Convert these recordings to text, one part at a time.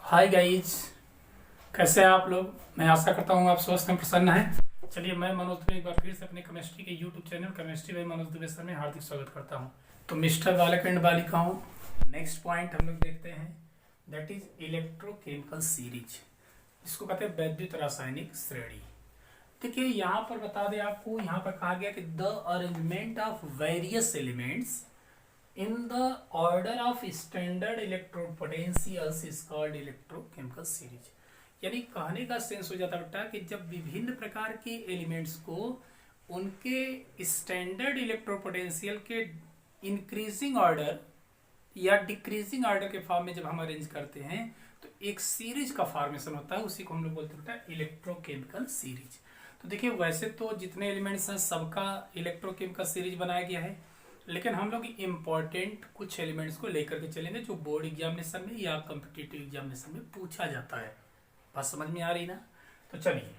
Hi guys, कैसे हैं आप लोग। मैं आशा करता हूँ आप स्वस्थ हैं, प्रसन्न हैं। चलिए, मैं मनोज दुबे एक बार फिर से अपने केमिस्ट्री के YouTube channel chemistry bye Manoj Dubey sir में हार्दिक स्वागत करता हूँ। तो मिस्टर बालक एंड बालिकाओं, नेक्स्ट पॉइंट हम लोग देखते हैं, दैट इज इलेक्ट्रोकेमिकल सीरीज। इसको कहते हैं वैद्युत रासायनिक श्रेणी। देखिए, यहाँ पर बता दें आपको, यहाँ पर कहा गया कि the arrangement of various elements in the order of standard electrode potentials is called electrochemical series। यानी कहने का सेंस हो जाता बेटा कि जब विभिन्न प्रकार के एलिमेंट्स को उनके स्टैंडर्ड इलेक्ट्रोड पोटेंशियल के इंक्रीजिंग ऑर्डर या डिक्रीजिंग ऑर्डर के फॉर्म में जब हम अरेंज करते हैं तो एक सीरीज का फॉर्मेशन होता है, उसी को हम लोग बोलते हैं बेटा इलेक्ट्रोकेमिकल सीरीज। तो देखिए, वैसे तो जितने एलिमेंट्स हैं सबका इलेक्ट्रोकेमिकल सीरीज बनाया गया है, लेकिन हम लोग इम्पोर्टेंट कुछ एलिमेंट्स को लेकर के चलेंगे जो बोर्ड एग्जामिनेशन में या कॉम्पिटिटिव एग्जामिनेशन में पूछा जाता है। बात समझ में आ रही ना। तो चलिए,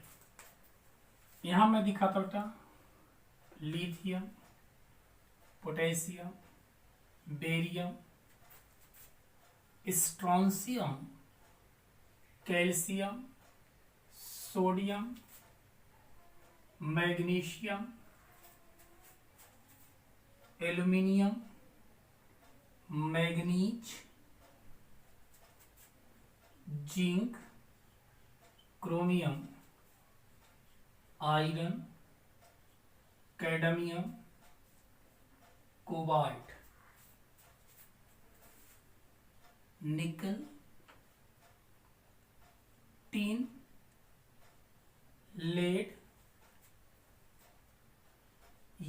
यहां मैं दिखाता बेटा, lithium, potassium, barium, strontium, calcium, sodium, magnesium, aluminium, manganese, zinc, chromium, iron, cadmium, cobalt, nickel, tin, lead,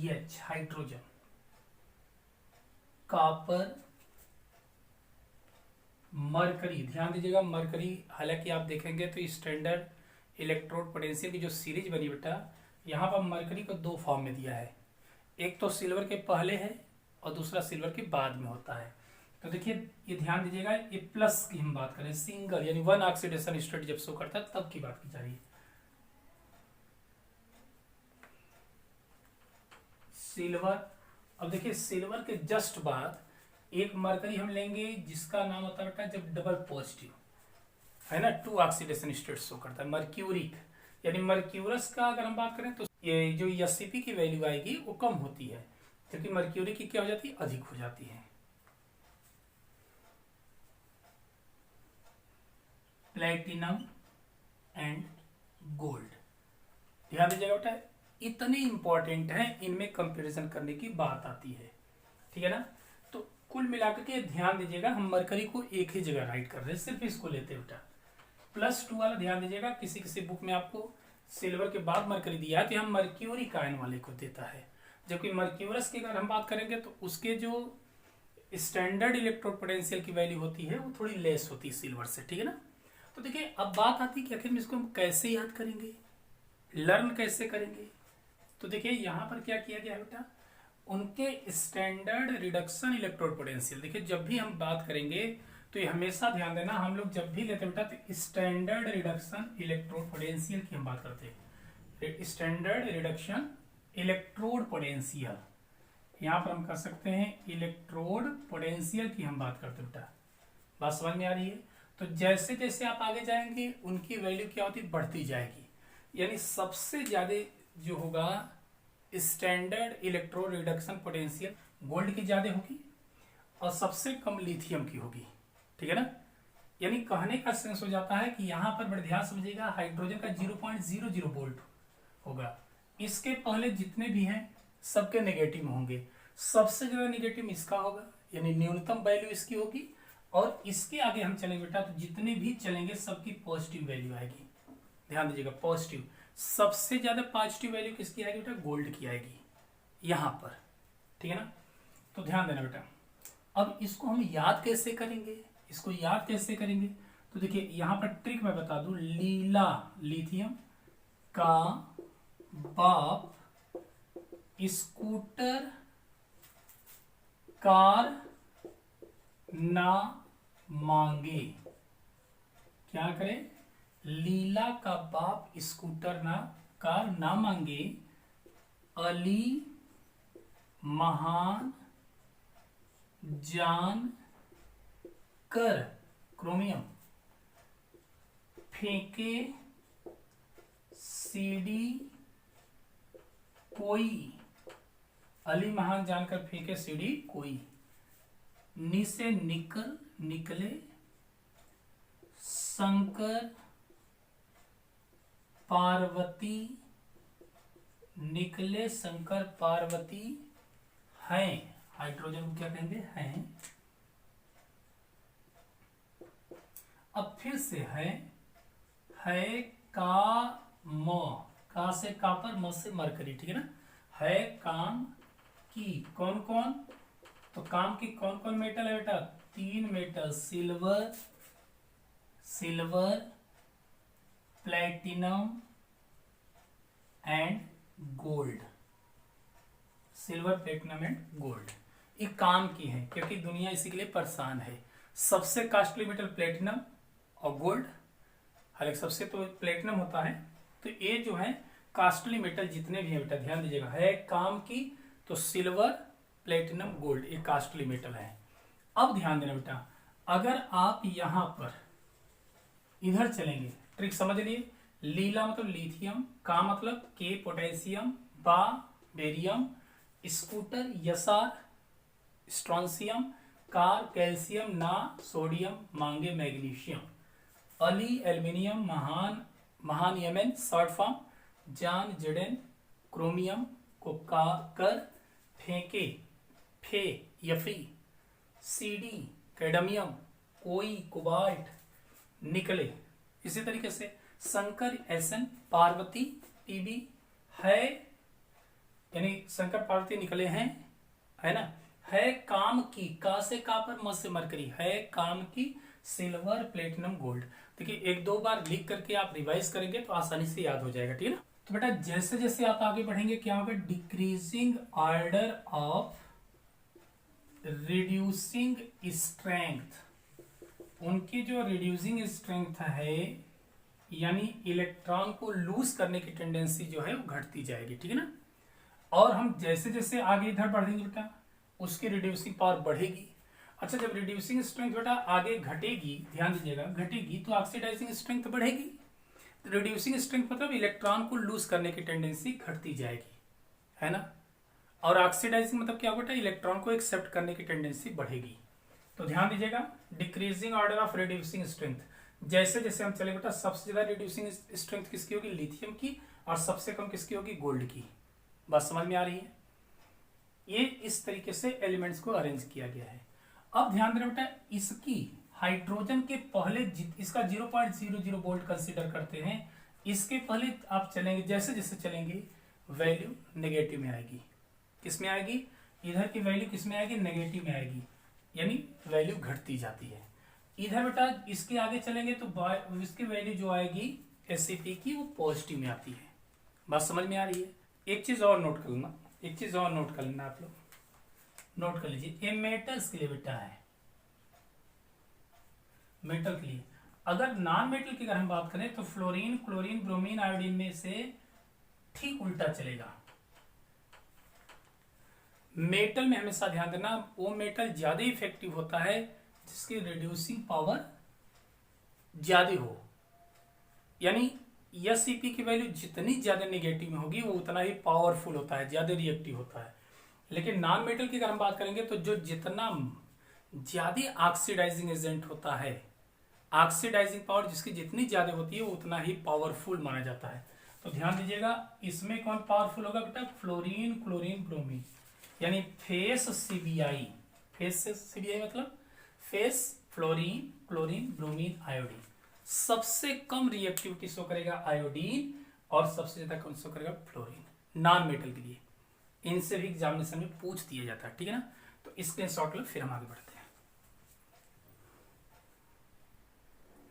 H hydrogen, copper, mercury. ध्यान दीजिएगा, मरकरी हालांकि आप देखेंगे तो स्टैंडर्ड इलेक्ट्रोड पोटेंशियल की जो सीरीज बनी बेटा, यहाँ पर मरकरी को दो फॉर्म में दिया है। एक तो सिल्वर के पहले है और दूसरा सिल्वर के बाद में होता है। तो देखिए, ये ध्यान दीजिएगा, ये प्लस की हम बात करें, सिंगल यानी वन ऑक्सीडेशन स्टेट जब शो करता है तब की बात की जा रही है। सिल्वर। अब देखिए, सिल्वर के जस्ट बाद एक मरकरी हम लेंगे जिसका नाम होता है बेटा जब डबल पॉजिटिव है ना, टू ऑक्सीडेशन स्टेट शो करता है, मर्क्यूरिक। यानी मर्क्यूरस का अगर हम बात करें तो ये जो एससीपी की वैल्यू आएगी वो कम होती है, क्योंकि मर्क्यूरी की क्या हो जाती है, अधिक हो जाती है। Platinum and gold. ध्यान दीजिएगा बेटा, इतने इंपॉर्टेंट है, इनमें कंपैरिजन करने की बात आती है, ठीक है ना। तो कुल मिलाकर के ध्यान दीजिएगा, हम मरकरी को एक ही जगह राइट कर रहे हैं, सिर्फ इसको लेते हैं बेटा। +2 वाला ध्यान दीजिएगा, किसी किसी बुक में आपको सिल्वर के बाद मरकरी दिया है तो हम मर्क्यूरी कायन वाले को देता है, जबकि मर्क्यूरस की अगर हम बात करेंगे तो उसके जो स्टैंडर्ड इलेक्ट्रोड पोटेंशियल की वैल्यू होती है वो थोड़ी लेस होती है सिल्वर से, ठीक है ना। तो देखिए, अब बात आती है कि आखिर में इसको हम कैसे याद करेंगे, लर्न कैसे करेंगे। तो देखिए, यहां पर क्या किया गया है बेटा, उनके स्टैंडर्ड रिडक्शन इलेक्ट्रोड पोटेंशियल। देखिए, जब भी हम बात करेंगे तो ये हमेशा ध्यान देना, हम लोग जब भी लेते बेटा तो स्टैंडर्ड रिडक्शन इलेक्ट्रोड पोटेंशियल की हम बात करते हैं। स्टैंडर्ड रिडक्शन इलेक्ट्रोड पोटेंशियल, यहां पर हम कर सकते हैं इलेक्ट्रोड पोटेंशियल की हम बात करते बेटा। बात समझ में आ रही है। तो जैसे जैसे आप आगे जाएंगे उनकी वैल्यू क्या होती, बढ़ती जाएगी। यानी सबसे ज्यादा जो होगा standard electrode reduction potential gold की ज्यादा होगी और सबसे कम लिथियम की होगी, ठीक है ना। यानी कहने का सेंस हो जाता है कि यहां पर बड़े ध्यान समझिएगा, हाइड्रोजन का 0.00 वोल्ट होगा। इसके पहले जितने भी हैं सबके नेगेटिव होंगे, सबसे ज्यादा नेगेटिव इसका होगा, यानी न्यूनतम वैल्यू इसकी होगी। और इसके आगे हम चलेंगे बेटा तो जितने भी चलेंगे सबकी पॉजिटिव वैल्यू आएगी। ध्यान दीजिएगा, पॉजिटिव सबसे ज्यादा पॉजिटिव वैल्यू किसकी आएगी बेटा, गोल्ड की आएगी यहां पर, ठीक है ना। तो ध्यान देना बेटा। अब इसको हम याद कैसे करेंगे, इसको याद कैसे करेंगे, तो देखिए यहां पर ट्रिक मैं बता दूं, लीला लिथियम का बाप स्कूटर कार ना मांगे। क्या करें, लीला का बाप स्कूटर ना कार ना मांगे, अली महान जान कर क्रोमियम। फेंके सीडी कोई, अली महान जानकर फेंके सीडी कोई, नि से निकले शंकर पार्वती, निकले शंकर पार्वती हैं, हाइड्रोजन को क्या कहेंगे, हैं। अब फिर से है का म, का से का पर, म से मरकरी, ठीक है ना। है काम की, कौन कौन, तो काम की कौन कौन मेटल है बेटा, 3 metal, silver platinum and gold, silver platinum and gold. ये काम की है क्योंकि दुनिया इसी के लिए परेशान है। सबसे कॉस्टली मेटल प्लेटिनम और गोल्ड, हालांकि सबसे तो प्लेटिनम होता है। तो ये जो है कॉस्टली मेटल जितने भी हैं बेटा ध्यान दीजिएगा, है काम की तो सिल्वर प्लेटिनम गोल्ड, ये कॉस्टली मेटल है। अब ध्यान देना बेटा, अगर आप यहां पर इधर चलेंगे, ट्रिक समझ लिए, लीला मतलब लिथियम, का मतलब के पोटेशियम, बा बेरियम, स्कूटर यसार स्ट्रॉन्सियम, कार कैल्शियम, ना सोडियम, मांगे मैग्नीशियम, अली एल्यूमिनियम, महान यमन शॉर्ट फॉर्म, जान जडेन क्रोमियम को कर, फेंके फे यफी, सीडी कैडमियम, कोई कोबाल्ट, निकले। इसी तरीके से शंकर एसन, पार्वती पीबी, है यानी शंकर पार्वती निकले हैं, है ना। है काम की, का से का पर, म से मरकरी, है काम की सिल्वर प्लेटिनम गोल्ड। देखिए एक दो बार लिख करके आप रिवाइज करेंगे तो आसानी से याद हो जाएगा, ठीक है ना। तो बेटा जैसे जैसे आप आगे बढ़ेंगे क्या होगा, decreasing order of reducing strength, उनकी जो रिड्यूसिंग स्ट्रेंथ है यानी इलेक्ट्रॉन को लूज करने की टेंडेंसी जो है वो घटती जाएगी, ठीक है ना। और हम जैसे जैसे आगे इधर बढ़ेंगे बेटा उसकी रिड्यूसिंग पावर बढ़ेगी। अच्छा जब रिड्यूसिंग स्ट्रेंथ बेटा आगे घटेगी, ध्यान दीजिएगा घटेगी, तो ऑक्सीडाइजिंग स्ट्रेंथ बढ़ेगी। रिड्यूसिंग स्ट्रेंथ मतलब इलेक्ट्रॉन को लूज करने की टेंडेंसी घटती जाएगी, है ना। और ऑक्सीडाइजिंग मतलब क्या बेटा, इलेक्ट्रॉन को एक्सेप्ट करने की टेंडेंसी बढ़ेगी। तो ध्यान दीजिएगा decreasing order of reducing strength, जैसे जैसे हम चले बेटा सबसे ज्यादा रिड्यूसिंग स्ट्रेंथ किसकी होगी, लिथियम की, और सबसे कम किसकी होगी, गोल्ड की। बात समझ में आ रही है। ये इस तरीके से एलिमेंट्स को अरेंज किया गया है। अब ध्यान देना बेटा इसकी हाइड्रोजन के पहले इसका 0.00 वोल्ट कंसीडर करते हैं, इसके पहले आप चलेंगे जैसे जैसे चलेंगे वैल्यू नेगेटिव में आएगी। किस में आएगी, इधर की वैल्यू किस में आएगी, नेगेटिव में आएगी, यानी वैल्यू घटती जाती है। इधर बेटा इसके आगे चलेंगे तो इसकी वैल्यू जो आएगी एससीपी की वो पॉजिटिव में आती है। बात समझ में आ रही है। एक चीज और नोट कर लेना, एक चीज और नोट कर लेना, आप लोग नोट कर लीजिए, ये मेटल्स के लिए बेटा है, मेटल के लिए। अगर नॉन मेटल की अगर हम बात करें तो फ्लोरीन क्लोरीन ब्रोमीन आयोडीन में से ठीक उल्टा चलेगा। मेटल में हमेशा ध्यान देना वो मेटल ज्यादा इफेक्टिव होता है जिसकी रिड्यूसिंग पावर ज्यादा हो, यानी एससीपी की वैल्यू जितनी ज्यादा नेगेटिव में होगी वो उतना ही पावरफुल होता है, ज्यादा रिएक्टिव होता है। लेकिन नॉन मेटल की अगर हम बात करेंगे तो जो जितना ज्यादा ऑक्सीडाइजिंग एजेंट होता है, ऑक्सीडाइजिंग पावर जिसकी जितनी ज्यादा होती है वो उतना ही पावरफुल माना जाता है। तो ध्यान दीजिएगा इसमें कौन पावरफुल होगा बेटा, फ्लोरीन क्लोरीन ब्रोमीन, यानी फेस सीबीआई, फेस से सीबीआई मतलब face fluorine chlorine bromine iodine, सबसे कम रिएक्टिविटी शो करेगा आयोडीन और सबसे ज्यादा कौन शो करेगा, फ्लोरीन। नॉन मेटल के लिए इनसे भी एग्जामिनेशन में पूछ दिया जाता है, ठीक है ना। तो इसके शॉर्ट लो, फिर हम आगे बढ़ते हैं।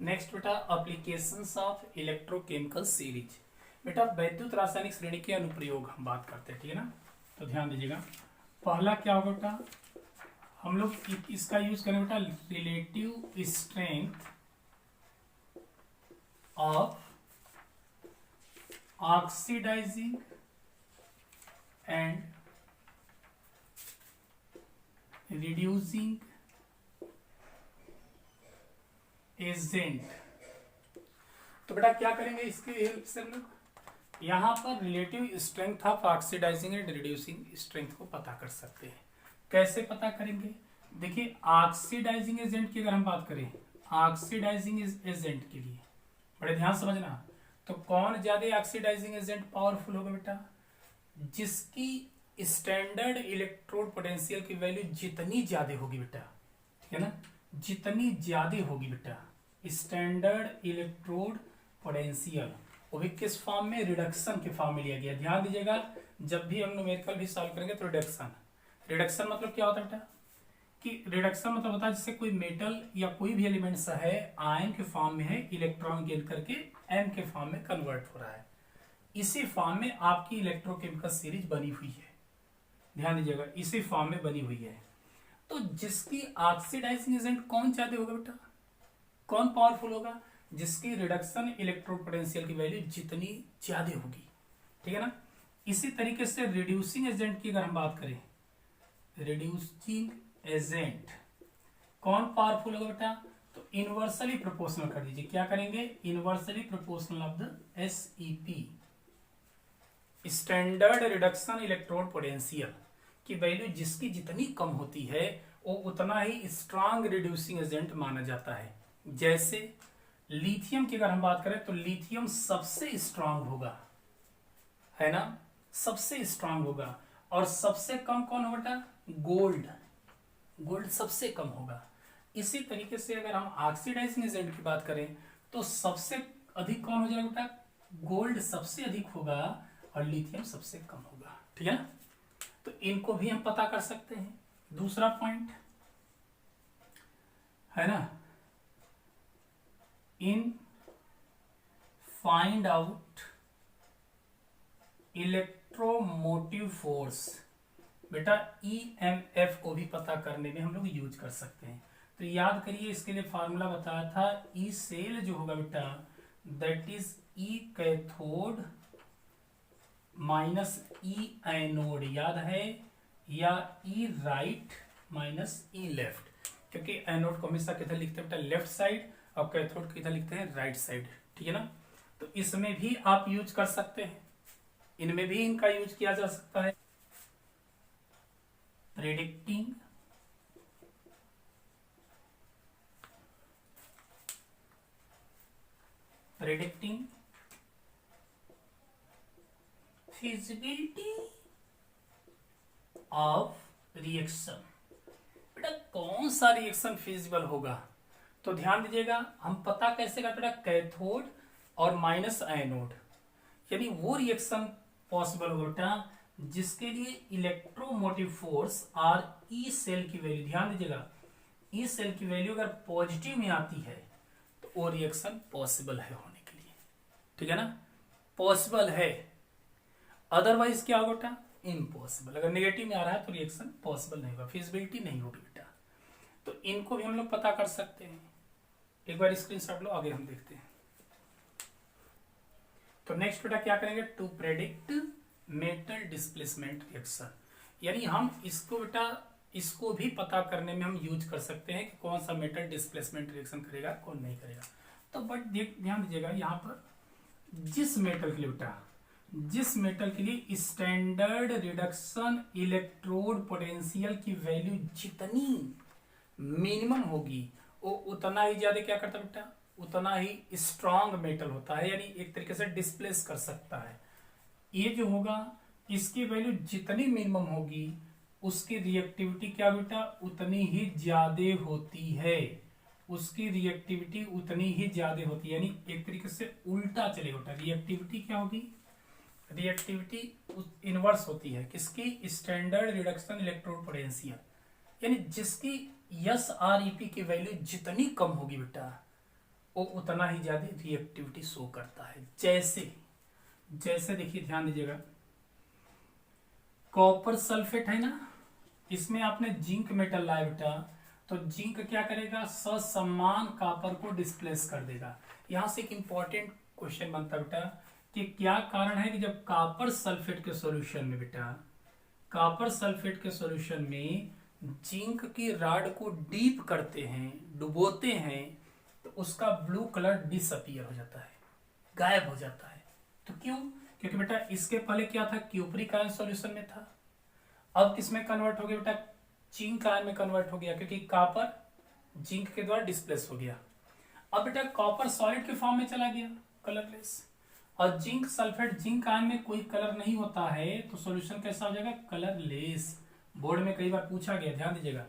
नेक्स्ट बेटा एप्लीकेशंस ऑफ इलेक्ट्रोकेमिकल सीरीज, बेटा वैद्युत रासायनिक श्रेणी के अनुप्रयोग हम बात करते हैं, ठीक है ना। तो ध्यान दीजिएगा पहला क्या होगा बेटा, हम लोग इसका यूज करें बेटा relative strength of oxidising and reducing agent तो बेटा क्या करेंगे इसके हेल्प से हम लोग यहाँ पर relative strength of oxidising and reducing strength को पता कर सकते हैं। कैसे पता करेंगे? देखिए ऑक्सीडाइजिंग एजेंट की अगर हम बात करें, ऑक्सीडाइजिंग एजेंट के लिए बड़े ध्यान समझना, तो कौन ज्यादा ऑक्सीडाइजिंग एजेंट पावरफुल होगा बेटा? जिसकी स्टैंडर्ड इलेक्ट्रोड पोटेंशियल की वैल्यू जितनी ज्यादा होगी बेटा, ठीक है ना, जितनी ज्यादा होगी बेटा स्टैंडर्ड इलेक्ट्रोड पोटेंशियल, वो भी किस फॉर्म में? रिडक्शन के फॉर्म में लिया गया। ध्यान दीजिएगा, जब भी हम न्यूमेरिकल भी सॉल्व करेंगे तो रिडक्शन मतलब क्या होता है बेटा? कि रिडक्शन मतलब होता है जिससे कोई मेटल या कोई भी एलिमेंट्स है आयन के फॉर्म में है, इलेक्ट्रॉन गेन करके एम के फॉर्म में कन्वर्ट हो रहा है। इसी फॉर्म में आपकी इलेक्ट्रोकेमिकल सीरीज बनी हुई है। ध्यान दीजिएगा, इसी फॉर्म में बनी हुई है। तो जिसकी ऑक्सीडाइजिंग एजेंट कौन ज्यादा होगा बेटा? कौन पावरफुल होगा? जिसकी रिडक्शन इलेक्ट्रोड पोटेंशियल की वैल्यू जितनी ज्यादा होगी, ठीक है ना। इसी तरीके से रिड्यूसिंग एजेंट की अगर हम बात करें, रिड्यूसिंग एजेंट कौन पावरफुल होगा बेटा? तो इनवर्सली प्रोपोर्शनल कर दीजिए। क्या करेंगे? Inversely proportional of the SEP, standard reduction electrode potential की वैल्यू जिसकी जितनी कम होती है वो उतना ही स्ट्रांग रिड्यूसिंग एजेंट माना जाता है। जैसे लिथियम की अगर हम बात करें तो लिथियम सबसे स्ट्रांग होगा, है ना, सबसे स्ट्रांग होगा। और सबसे कम कौन होगा बेटा? गोल्ड, गोल्ड सबसे कम होगा। इसी तरीके से अगर हम ऑक्सीडाइजिंग एजेंट की बात करें तो सबसे अधिक कौन हो जाएगा बेटा? गोल्ड सबसे अधिक होगा और लिथियम सबसे कम होगा, ठीक है ना। तो इनको भी हम पता कर सकते हैं। दूसरा पॉइंट है ना, इन फाइंड आउट इलेक्ट्रोमोटिव फोर्स, बेटा EMF को भी पता करने में हम लोग यूज कर सकते हैं। तो याद करिए, इसके लिए फार्मूला बताया था, ई सेल जो होगा बेटा that is E cathode minus E anode, याद है, या ई राइट माइनस ई लेफ्ट, क्योंकि एनोड को हमेशा किधर लिखते हैं बेटा? लेफ्ट साइड, और कैथोड किधर लिखते हैं? राइट साइड, ठीक है ना। तो इसमें भी आप यूज कर सकते हैं, इनमें भी इनका यूज किया जा सकता है। प्रेडिक्टिंग फिजिबिलिटी ऑफ रिएक्शन, बेटा कौन सा रिएक्शन फिजिबल होगा? तो ध्यान दीजिएगा, हम पता कैसे करते बेटा? कैथोड और माइनस एनोड, यानी वो रिएक्शन पॉसिबल होगा बेटा जिसके लिए इलेक्ट्रोमोटिव फोर्स और ई सेल की वैल्यू, ध्यान दीजिएगा, ई सेल की वैल्यू अगर पॉजिटिव में आती है तो वो रिएक्शन पॉसिबल है होने के लिए, ठीक है ना, पॉसिबल है। अदरवाइज क्या होगा बेटा? इम्पॉसिबल। अगर नेगेटिव में आ रहा है तो रिएक्शन पॉसिबल नहीं होगा, फिजिबिलिटी नहीं होगी बेटा। तो इनको भी हम लोग पता कर सकते हैं। एक बार स्क्रीनशॉट लो, आगे हम देखते हैं। तो नेक्स्ट बेटा क्या करेंगे? To predict metal displacement reaction, यानी हम इसको बेटा इसको भी पता करने में हम यूज कर सकते हैं कि कौन सा मेटल डिस्प्लेसमेंट रिएक्शन करेगा, कौन नहीं करेगा। तो बट ध्यान दीजिएगा, यहाँ पर जिस मेटल के लिए बेटा, जिस मेटल के लिए स्टैंडर्ड रिडक्शन इलेक्ट्रोड पोटेंशियल की वैल्यू जितनी मिनिमम होगी वो उतना ही ज्यादा क्या करता बेटा? उतना ही स्ट्रांग मेटल होता है, यानी एक तरीके से डिस्प्लेस कर सकता है। ये जो होगा इसकी वैल्यू जितनी मिनिमम होगी उसकी रिएक्टिविटी क्या बेटा? उतनी ही ज्यादा होती है, उसकी रिएक्टिविटी उतनी ही ज्यादा होती है, यानी एक तरीके से उल्टा चलेगा बेटा। रिएक्टिविटी क्या होगी? रिएक्टिविटी इनवर्स होती है किसकी? स्टैंडर्ड रिडक्शन इलेक्ट्रोड पोटेंशियल, यानी जिसकी SREP की वैल्यू जितनी कम होगी बेटा वो उतना ही ज्यादा रिएक्टिविटी शो करता है। जैसे देखिए, ध्यान दीजिएगा, कॉपर सल्फेट है ना, इसमें आपने जिंक मेटल लाया बेटा, तो जिंक क्या करेगा? ससमान कॉपर को डिस्प्लेस कर देगा। यहां से एक इंपॉर्टेंट क्वेश्चन बनता बेटा कि क्या कारण है कि जब कॉपर सल्फेट के सॉल्यूशन में बेटा, कॉपर सल्फेट के सॉल्यूशन में जिंक की रॉड को डीप करते हैं, डुबोते हैं, तो उसका ब्लू कलर डिसअपीयर हो जाता है। गायब हो जाता है। तो क्यों? क्योंकि बेटा इसके पहले क्या था, क्यूपरिक आयन सॉल्यूशन में था, अब किसमें कन्वर्ट हो गया बेटा, जिंक आयन में कन्वर्ट हो गया, क्योंकि कॉपर जिंक के द्वारा डिस्प्लेस हो गया। अब बेटा कॉपर सॉलिड के फॉर्म में चला गया कलरलेस, और जिंक सल्फेट जिंक आयन में कोई कलर नहीं होता है, तो सॉल्यूशन कैसा हो जाएगा, कलरलेस। बोर्ड में कई बार पूछा गया, ध्यान दीजिएगा।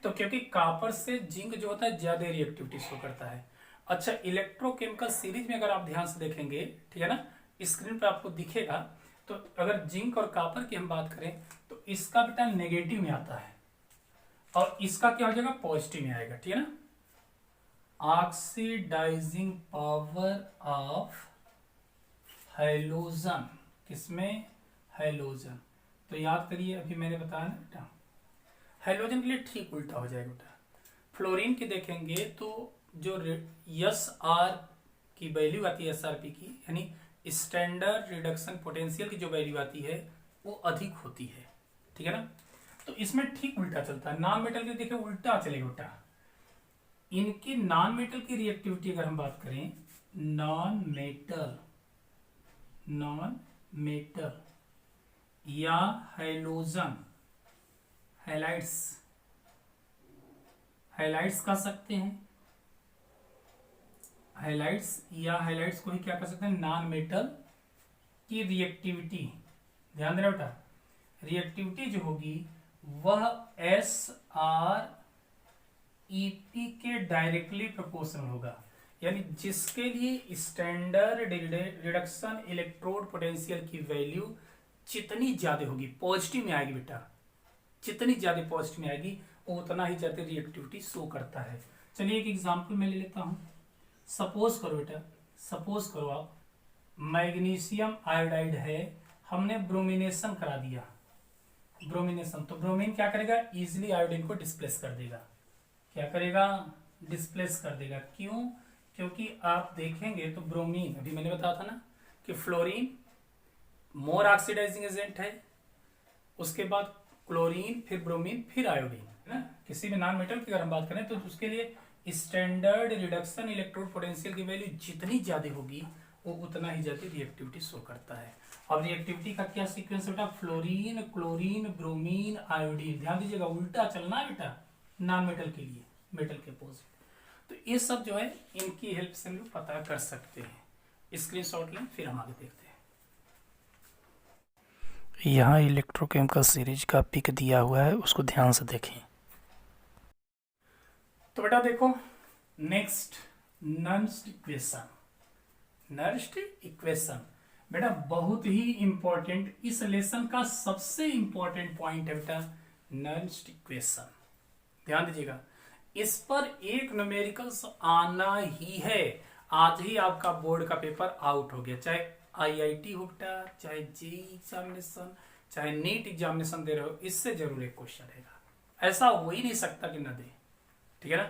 तो क्योंकि कॉपर से जिंक जो होता है ज्यादा रिएक्टिविटी शो करता है। अच्छा, इलेक्ट्रोकेमिकल सीरीज में अगर आप ध्यान से देखेंगे, ठीक है ना, स्क्रीन पर आपको दिखेगा, तो अगर जिंक और कॉपर की हम बात करें तो इसका बेटा नेगेटिव में आता है और इसका क्या हो जाएगा, पॉजिटिव में आएगा, ठीक है ना। ऑक्सीडाइजिंग पावर ऑफ हैलोजन, किसमें, हैलोजन। तो याद करिए, अभी मैंने बताया ना बेटा, हैलोजन के लिए ठीक उल्टा हो जाएगा बेटा। फ्लोरीन की देखेंगे तो जो एस आर की वैल्यू आती है, SRP की, यानी स्टैंडर्ड रिडक्शन पोटेंशियल की जो वैल्यू आती है वो अधिक होती है, ठीक है ना। तो इसमें ठीक उल्टा चलता है। नॉन मेटल के देखिए उल्टा चलेगा बेटा। इनकी नॉन मेटल की रिएक्टिविटी अगर हम बात करें, नॉन मेटल या हैलोजन, हैलाइड्स कह सकते हैं, हैलाइड्स या हैलाइड्स को ही क्या कर सकते हैं, नॉन मेटल की रिएक्टिविटी, ध्यान देना बेटा, रिएक्टिविटी जो होगी वह SREP के डायरेक्टली प्रोपोर्शनल होगा। यानी जिसके लिए स्टैंडर्ड रिडक्शन इलेक्ट्रोड पोटेंशियल की वैल्यू जितनी ज्यादा होगी, पॉजिटिव में आएगी बेटा, जितनी ज्यादा पॉजिटिव में आएगी वो उतना ही ज्यादा रिएक्टिविटी शो करता है। चलिए एक एग्जांपल मैं ले लेता हूं। सपोज करो बेटा, सपोज करो आप मैग्नीशियम आयोडाइड है, हमने ब्रोमिनेशन करा दिया, ब्रोमिनेशन, तो ब्रोमीन क्या करेगा, इजिली आयोडीन को डिस्प्लेस कर देगा। क्या करेगा, डिस्प्लेस कर देगा। क्यों? क्योंकि आप देखेंगे तो ब्रोमीन, अभी मैंने बताया था ना कि फ्लोरीन मोर ऑक्सीडाइजिंग एजेंट है, उसके बाद क्लोरीन, फिर ब्रोमीन, फिर आयोडीन, है ना। किसी भी नॉन मेटल की अगर हम बात करें तो उसके लिए स्टैंडर्ड रिडक्शन इलेक्ट्रोड पोटेंशियल की वैल्यू जितनी ज्यादा होगी वो उतना ही ज्यादा रिएक्टिविटी शो करता है। अब रिएक्टिविटी का क्या सीक्वेंस बेटा, फ्लोरीन, क्लोरीन, ब्रोमीन, आयोडीन। ध्यान दीजिएगा उल्टा चलना है बेटा नॉन मेटल के लिए, मेटल के अपोजिट। तो ये सब जो है इनकी हेल्प से हम लोग पता कर सकते हैं। स्क्रीनशॉट लें, फिर हम आगे देखते हैं। यहाँ इलेक्ट्रोकेमिकल सीरीज का पिक दिया हुआ है, उसको ध्यान से देखें। तो बेटा देखो, next Nernst equation, Nernst equation बेटा बहुत ही इंपॉर्टेंट, इस लेसन का सबसे इंपॉर्टेंट पॉइंट है बेटा नर्स्ट इक्वेशन। ध्यान दीजिएगा, इस पर एक न्यूमेरिकल्स आना ही है। आज ही आपका बोर्ड का पेपर आउट हो गया, चाहे IIT हो बेटा, चाहे जेई एग्जामिनेशन, चाहे नीट एग्जामिनेशन दे रहे हो, इससे जरूर एक क्वेश्चन रहेगा। ऐसा हो ही नहीं सकता कि न दे, ठीक है ना।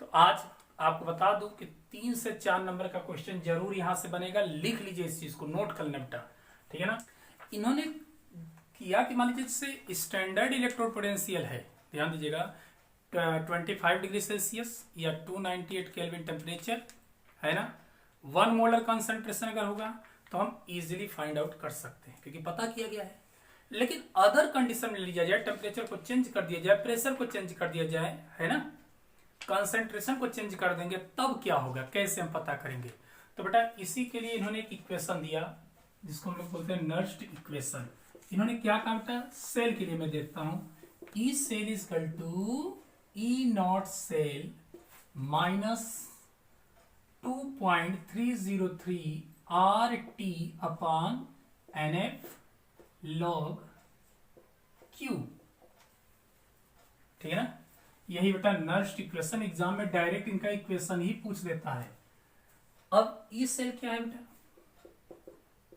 तो आज आपको बता दूं कि 3 से 4 नंबर का क्वेश्चन जरूर यहां से बनेगा। लिख लीजिए इस चीज को, नोट कर लेना बेटा, ठीक है ना। इन्होंने किया कि मान लीजिए जैसे स्टैंडर्ड इलेक्ट्रोड पोटेंशियल है, ध्यान दीजिएगा 25 डिग्री सेल्सियस या 298 केल्विन टेम्परेचर है ना, 1 मोलर कंसंट्रेशन अगर होगा तो हम इजीली फाइंड आउट कर सकते हैं क्योंकि पता किया गया है। लेकिन अदर कंडीशन में लिया जाए, टेम्परेचर को चेंज कर दिया जाए, प्रेशर को चेंज कर दिया जाए, है ना, कंसंट्रेशन को चेंज कर देंगे, तब क्या होगा, कैसे हम पता करेंगे। तो बेटा इसी के लिए इन्होंने एक इक्वेशन दिया जिसको हम लोग बोलते हैं नर्स्ट इक्वेशन। इन्होंने क्या कहा बेटा, सेल के लिए मैं देखता हूं, E cell is equal to E not cell minus 2.303 RT upon NF log Q, ठीक है ना। यही बेटा नर्स्ट इक्वेशन, एग्जाम में डायरेक्ट इनका इक्वेशन ही पूछ देता है। अब ई सेल क्या है बेटा,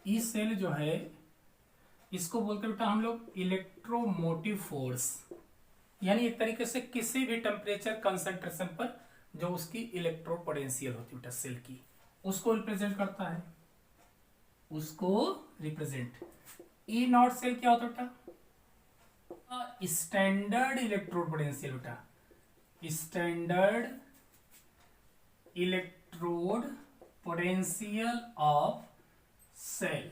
ई सेल जो है इसको बोलते हैं बेटा हम लोग इलेक्ट्रोमोटिव फोर्स, यानी एक तरीके से किसी भी टेम्परेचर कंसंट्रेशन पर जो उसकी इलेक्ट्रोड पोटेंशियल होती है बेटा सेल की, उसको रिप्रेजेंट करता है, उसको रिप्रेजेंट। ई नॉट सेल क्या होता है बेटा, स्टैंडर्ड इलेक्ट्रोड पोटेंशियल बेटा, standard electrode potential of cell,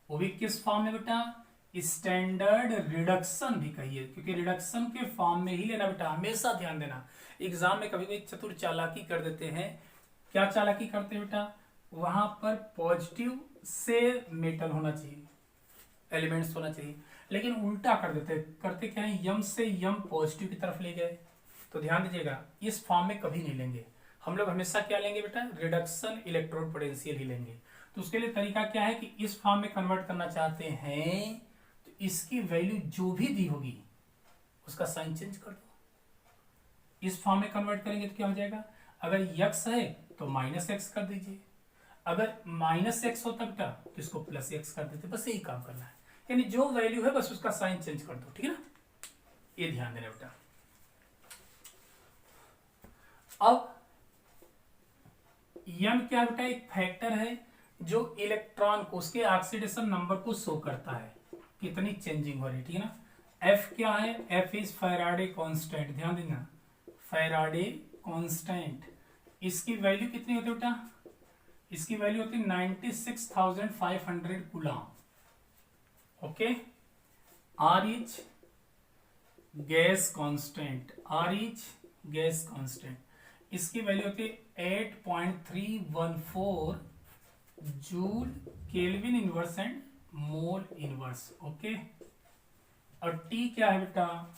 वो भी किस फॉर्म में बेटा, स्टैंडर्ड रिडक्शन भी कहिए, क्योंकि रिडक्शन के फॉर्म में ही लेना बेटा, हमेशा ध्यान देना। एग्जाम में कभी कभी चतुर चालाकी कर देते हैं। क्या चालाकी करते हैं बेटा, वहां पर पॉजिटिव से मेटल होना चाहिए, एलिमेंट्स होना चाहिए, लेकिन उल्टा कर देते हैं। करते क्या है, यम से यम पॉजिटिव की तरफ ले गए। तो ध्यान दीजिएगा, इस फॉर्म में कभी नहीं लेंगे हम लोग, हमेशा क्या लेंगे बेटा, रिडक्शन इलेक्ट्रोड पोटेंशियल ही लेंगे। तो उसके लिए तरीका क्या है कि इस फॉर्म में कन्वर्ट करना चाहते हैं तो इसकी वैल्यू जो भी दी होगी उसका साइन चेंज कर दो। इस फॉर्म में कन्वर्ट करेंगे तो क्या हो जाएगा, अगर यक्स है तो माइनस एक्स कर दीजिए, अगर माइनस एक्स होता बेटा तो इसको प्लस एक्स कर देते, बस यही काम करना है। यानी जो वैल्यू है बस उसका साइन चेंज कर दो, ठीक है ना, ये ध्यान देना बेटा। अब यम क्या बेटा, एक फैक्टर है जो इलेक्ट्रॉन को, उसके ऑक्सीडेशन नंबर को शो करता है, कितनी चेंजिंग हो रही है, ठीक है ना। एफ क्या है, एफ इज फैराडे कांस्टेंट, ध्यान देना, फैराडे कांस्टेंट। इसकी वैल्यू कितनी होती है बेटा, इसकी वैल्यू होती है 96,500 coulomb. Okay, R is gas constant, R is gas constant, इसकी वैल्यू होती है 8.314 joule kelvin inverse and mole inverse. Okay, और टी क्या है बेटा,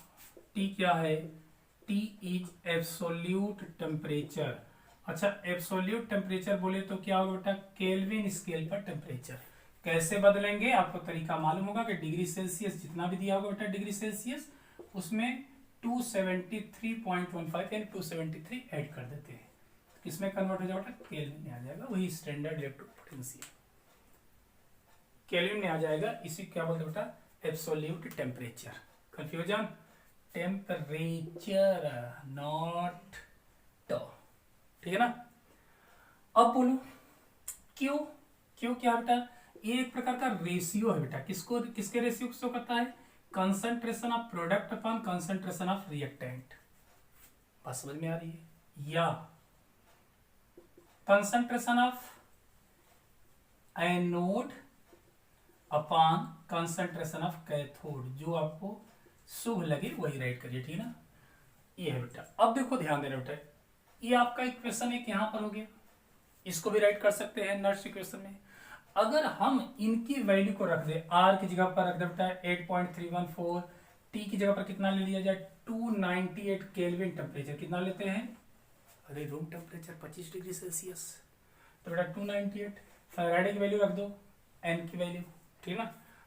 टी क्या है, टी इज एब्सोल्यूट टेम्परेचर। अच्छा, एब्सोल्यूट टेम्परेचर बोले तो क्या होगा बेटा, केल्विन स्केल पर टेम्परेचर। कैसे बदलेंगे आपको तरीका मालूम होगा कि डिग्री सेल्सियस जितना भी दिया होगा बेटा, डिग्री सेल्सियस उसमें 273.15 यानी 273 ऐड कर देते हैं, किसमें कन्वर्ट हो जाएगा, केल्विन में आ जाएगा, वही स्टैंडर्ड इलेक्ट्रोड पोटेंशियल केल्विन में आ जाएगा। इसी क्या बोलते बेटा, absolute temperature. Confusion, temperature not ट, ठीक है ना। अब बोलो क्यों, क्यों क्या बेटा, ये एक प्रकार का रेशियो है बेटा, किसको, किसके रेशियो को शो करता है, concentration of product upon concentration of reactant. बात समझ में आ रही है, या concentration of anode upon concentration of cathode, जो आपको शुभ लगे वही राइट करिए, ठीक है ना। ये है बेटा। अब देखो ध्यान देना बेटा, ये आपका इक्वेशन एक यहां पर हो गया, इसको भी राइट कर सकते हैं नेक्स्ट इक्वेशन में। अगर हम इनकी वैल्यू को रख दे, आर की जगह पर रख दे बेटा 8.314, टी की जगह पर कितना ले लिया जाए 298 केल्विन, टेम्परेचर कितना लेते हैं, अरे रूम टेम्परेचर 25 डिग्री सेल्सियस, तो बेटा 298, फैराडे की वैल्यू रख दो, एन की वैल्यू, ठीक है ना।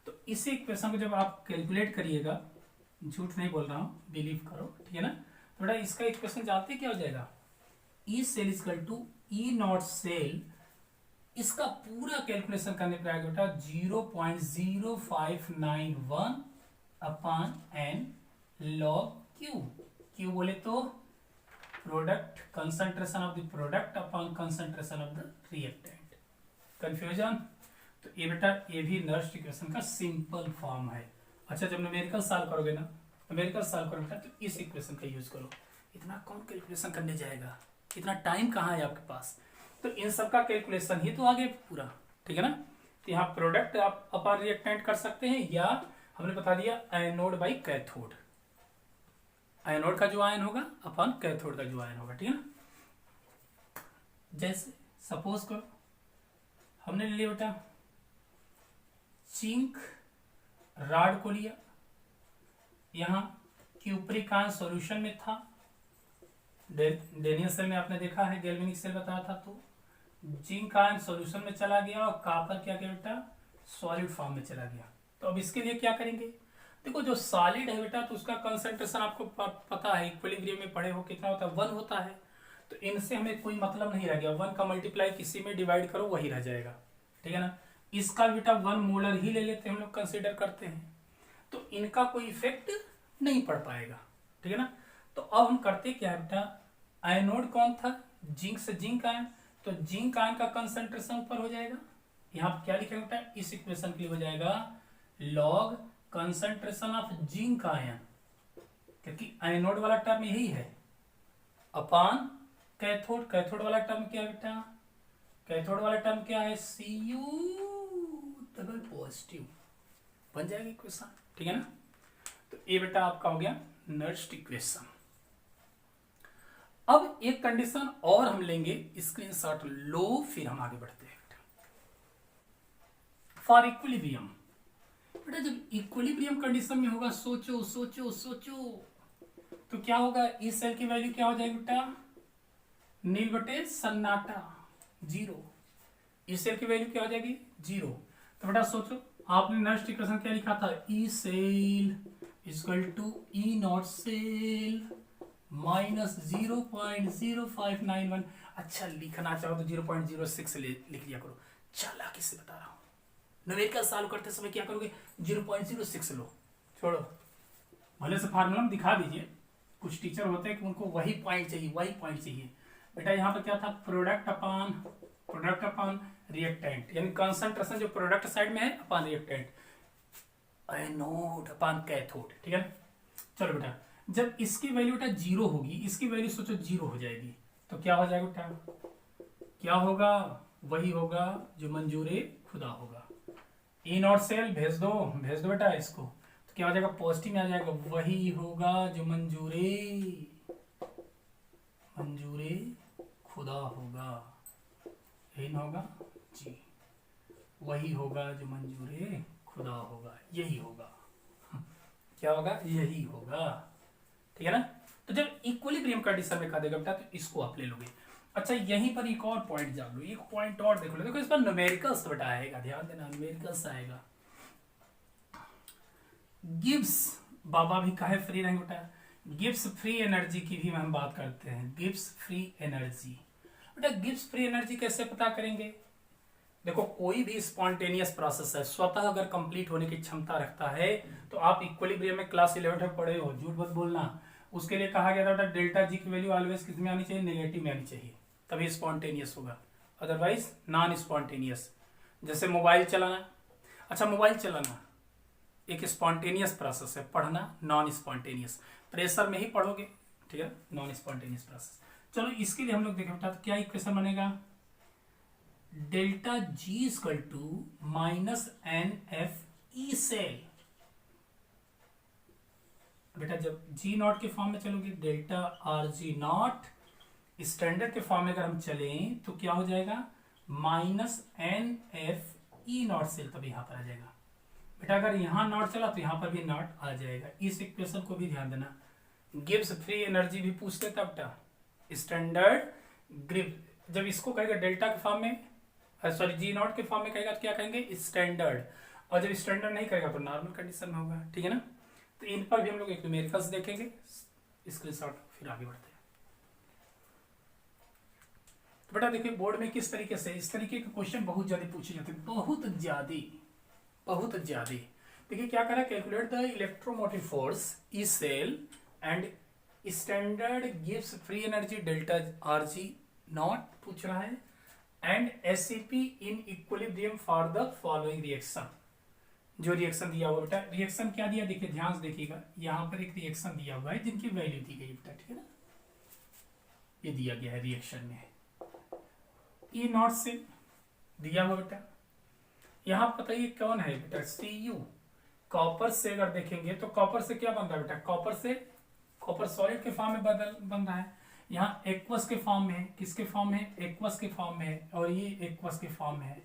तो इसी इक्वेशन को जब आप कैलकुलेट करिएगा, झूठ नहीं बोल रहा हूं, बिलीव करो, ठीक है ना। तो बेटा इसका इक्वेशन जानते क्या हो जाएगा, E cell equal to E not cell, इसका पूरा कैलकुलेशन करने पर आएगा बेटा 0.0591 upon N log Q. Q बोले तो product, concentration of the product upon concentration of the reactant. Confusion, तो ये बेटा ये भी नर्स्ट इक्वेशन का सिंपल फॉर्म है। अच्छा, जब न्यूमेरिकल सॉल्व करोगे ना, न्यूमेरिकल सॉल्व करोगे बेटा, तो इस इक्वेशन का यूज करो। इतना कौन कैलकुलेशन करने जाएगा, इतना टाइम कहाँ है आपके पास, तो इन सब का कैलकुलेशन ही तो आगे पूरा, ठीक है ना। तो यहाँ प्रोडक्ट आप अपॉन रिएक्टेंट कर सकते हैं, या हमने बता दिया एनोड बाई कैथोड, एनोड का जो आयन होगा अपॉन कैथोड का जो आयन होगा, ठीक है ना। जैसे सपोज करो हमने ले लिया बेटा जिंक रॉड को लिया, यहां क्यूप्रिक आयन सॉल्यूशन में था, डेनियल सेल में आपने देखा है, गैल्वेनिक सेल बताया था, तो जिंक आयन सॉल्यूशन में चला गया और कॉपर क्या किया बेटा, सॉलिड फॉर्म में चला गया। तो अब इसके लिए क्या करेंगे, देखो जो सॉलिड है बेटा तो उसका कंसंट्रेशन आपको पता है, इक्विलिब्रियम में पढ़े हो कितना होता है, 1 होता है। तो इनसे हमें कोई मतलब नहीं रह गया, 1 का मल्टीप्लाई किसी में डिवाइड करो वही रह जाएगा, ठीक है ना। इसका बेटा 1 मोलर ही ले लेते हैं हम लोग, कंसिडर करते हैं, तो इनका कोई इफेक्ट नहीं पड़ पाएगा, ठीक है ना। तो अब हम करते क्या बेटा, एनोड कौन था, जिंक से जिंक आयन, तो जिंक आयन का कंसंट्रेशन ऊपर हो जाएगा, यहाँ क्या लिखा बेटा, इस इक्वेशन के लिए हो जाएगा log concentration of zinc ion, क्योंकि एनोड वाला टर्म यही है, अपॉन कैथोड, कैथोड वाला टर्म क्या बेटा कैथोड वाला टर्म क्या है, Cu डबल पॉजिटिव, बन जाएगा इक्वेशन, ठीक है ना। तो ये बेटा आपका हो गया नेक्स्ट इक्वेशन। अब एक कंडीशन और हम लेंगे, स्क्रीनशॉट लो, फिर हम आगे बढ़ते हैं। फॉर इक्विलिब्रियम, बेटा जब इक्विलिब्रियम कंडीशन में होगा, सोचो सोचो सोचो, तो क्या होगा, इस सेल की वैल्यू क्या हो जाएगी बेटा, नील बटे सन्नाटा, जीरो। इस सेल की वैल्यू क्या हो जाएगी, जीरो। तो बेटा सोचो, आपने नेक्स्ट इक्वेशन क्या लिखा था, E cell equal to E not cell minus 0.0591। अच्छा लिखना चाहो तो 0.06 लिख लिया करो, चालाकी से बता रहा हूं। न्यूमेरिकल सॉल्व करते समय क्या करोगे, 0.06 लो, छोड़ो, भले से फार्मूला में दिखा दीजिए। कुछ टीचर होते हैं कि उनको वही पॉइंट चाहिए, वही पॉइंट चाहिए। बेटा यहाँ पर क्या था, प्रोडक्ट अपॉन रिएक्टेंट, यानी कंसंट्रेशन जो प्रोडक्ट साइड में है upon reactant, anode upon cathode, ठीक है। चलो बेटा, जब इसकी वैल्यू बेटा जीरो होगी, इसकी वैल्यू सोचो जीरो हो जाएगी, तो क्या हो जाएगा बेटा, क्या होगा, वही होगा जो मंजूरे खुदा होगा। ई नॉट सेल भेज दो बेटा इसको, तो क्या हो जाएगा, पॉजिटिव में आ जाएगा, वही होगा जो मंजूरे खुदा होगा, यही ना होगा जी, वही होगा जो मंजूरे खुदा होगा, यही होगा, क्या होगा, यही होगा, ठीक है ना। तो जब इक्विलिब्रियम कंडीशन में कहा देगा बेटा, तो इसको आप ले लोगे। अच्छा यहीं पर एक और पॉइंट जान लो, एक पॉइंट और देख लो, देखो इस पर न्यूमेरिकल्स बेटा आएगा, ध्यान देना, न्यूमेरिकल्स आएगा। गिब्स बाबा भी काहे फ्री रहेंगे बेटा, गिब्स फ्री एनर्जी की भी हम बात करते हैं, गिब्स फ्री एनर्जी। बेटा गिब्स फ्री एनर्जी कैसे पता करेंगे, देखो कोई भी स्पॉन्टेनियस प्रोसेस है, स्वतः अगर कंप्लीट होने की क्षमता रखता है, तो आप इक्विलिब्रियम में क्लास 11 में पढ़े हो, झूठ मत बोलना। उसके लिए कहा गया था बेटा डेल्टा जी की वैल्यू ऑलवेज किस में आनी चाहिए, नेगेटिव में आनी चाहिए, तभी स्पॉन्टेनियस होगा, अदरवाइज नॉन स्पॉन्टेनियस। जैसे मोबाइल चलाना, अच्छा मोबाइल चलाना एक स्पॉन्टेनियस प्रोसेस है, पढ़ना नॉन स्पॉन्टेनियस, प्रेशर में ही पढ़ोगे, ठीक है, नॉन स्पॉन्टेनियस प्रोसेस। चलो इसके लिए हम लोग देखें बेटा, तो क्या इक्वेशन बनेगा, delta G equal to minus N F E cell. बेटा जब जी नॉट के फॉर्म में चलोगे, delta R G not, standard के फॉर्म में अगर हम चलें तो क्या हो जाएगा, minus N F E not cell, तब यहां पर आ जाएगा। बेटा अगर यहां नॉट चला तो यहां पर भी नॉट आ जाएगा। इस इक्वेशन को भी ध्यान देना, गिब्स फ्री एनर्जी भी पूछते था बेटा, स्टैंडर्ड ग्रिप, जब इसको कहेगा डेल्टा के फॉर्म में, सॉरी जी नॉट के फॉर्म में कहेगा तो क्या कहेंगे, स्टैंडर्ड, और जब स्टैंडर्ड नहीं करेगा तो नॉर्मल कंडीशन में होगा, ठीक है ना। तो इन पर भी हम लोग एक न्यूमेरिकल्स देखेंगे, स्क्रीनशॉट फिर आगे बढ़ते हैं। तो बेटा देखिए बोर्ड में किस तरीके से इस तरीके के क्वेश्चन बहुत ज्यादा पूछे जाते हैं, बहुत ज्यादा। देखिए क्या करा, calculate the electromotive force E cell and standard gives free energy delta R G not पूछ रहा है, and SCP in equilibrium for the following reaction. जो रिएक्शन दिया हुआ बेटा, रिएक्शन क्या दिया, देखिए ध्यान से देखिएगा, यहां पर एक रिएक्शन दिया हुआ है जिनकी वैल्यू दी गई बेटा, ठीक है ना, ये दिया गया है रिएक्शन में, ई नॉट से दिया हुआ बेटा, यहां बताइए कौन है बेटा, सी यू। कॉपर से अगर देखेंगे तो कॉपर से क्या बन रहा है बेटा, कॉपर सॉलिड के फॉर्म में बन रहा है, यहाँ एक्वस के फॉर्म में है, किसके फॉर्म में, एक्वस के फॉर्म में है, और ये एक्वस के फॉर्म में है,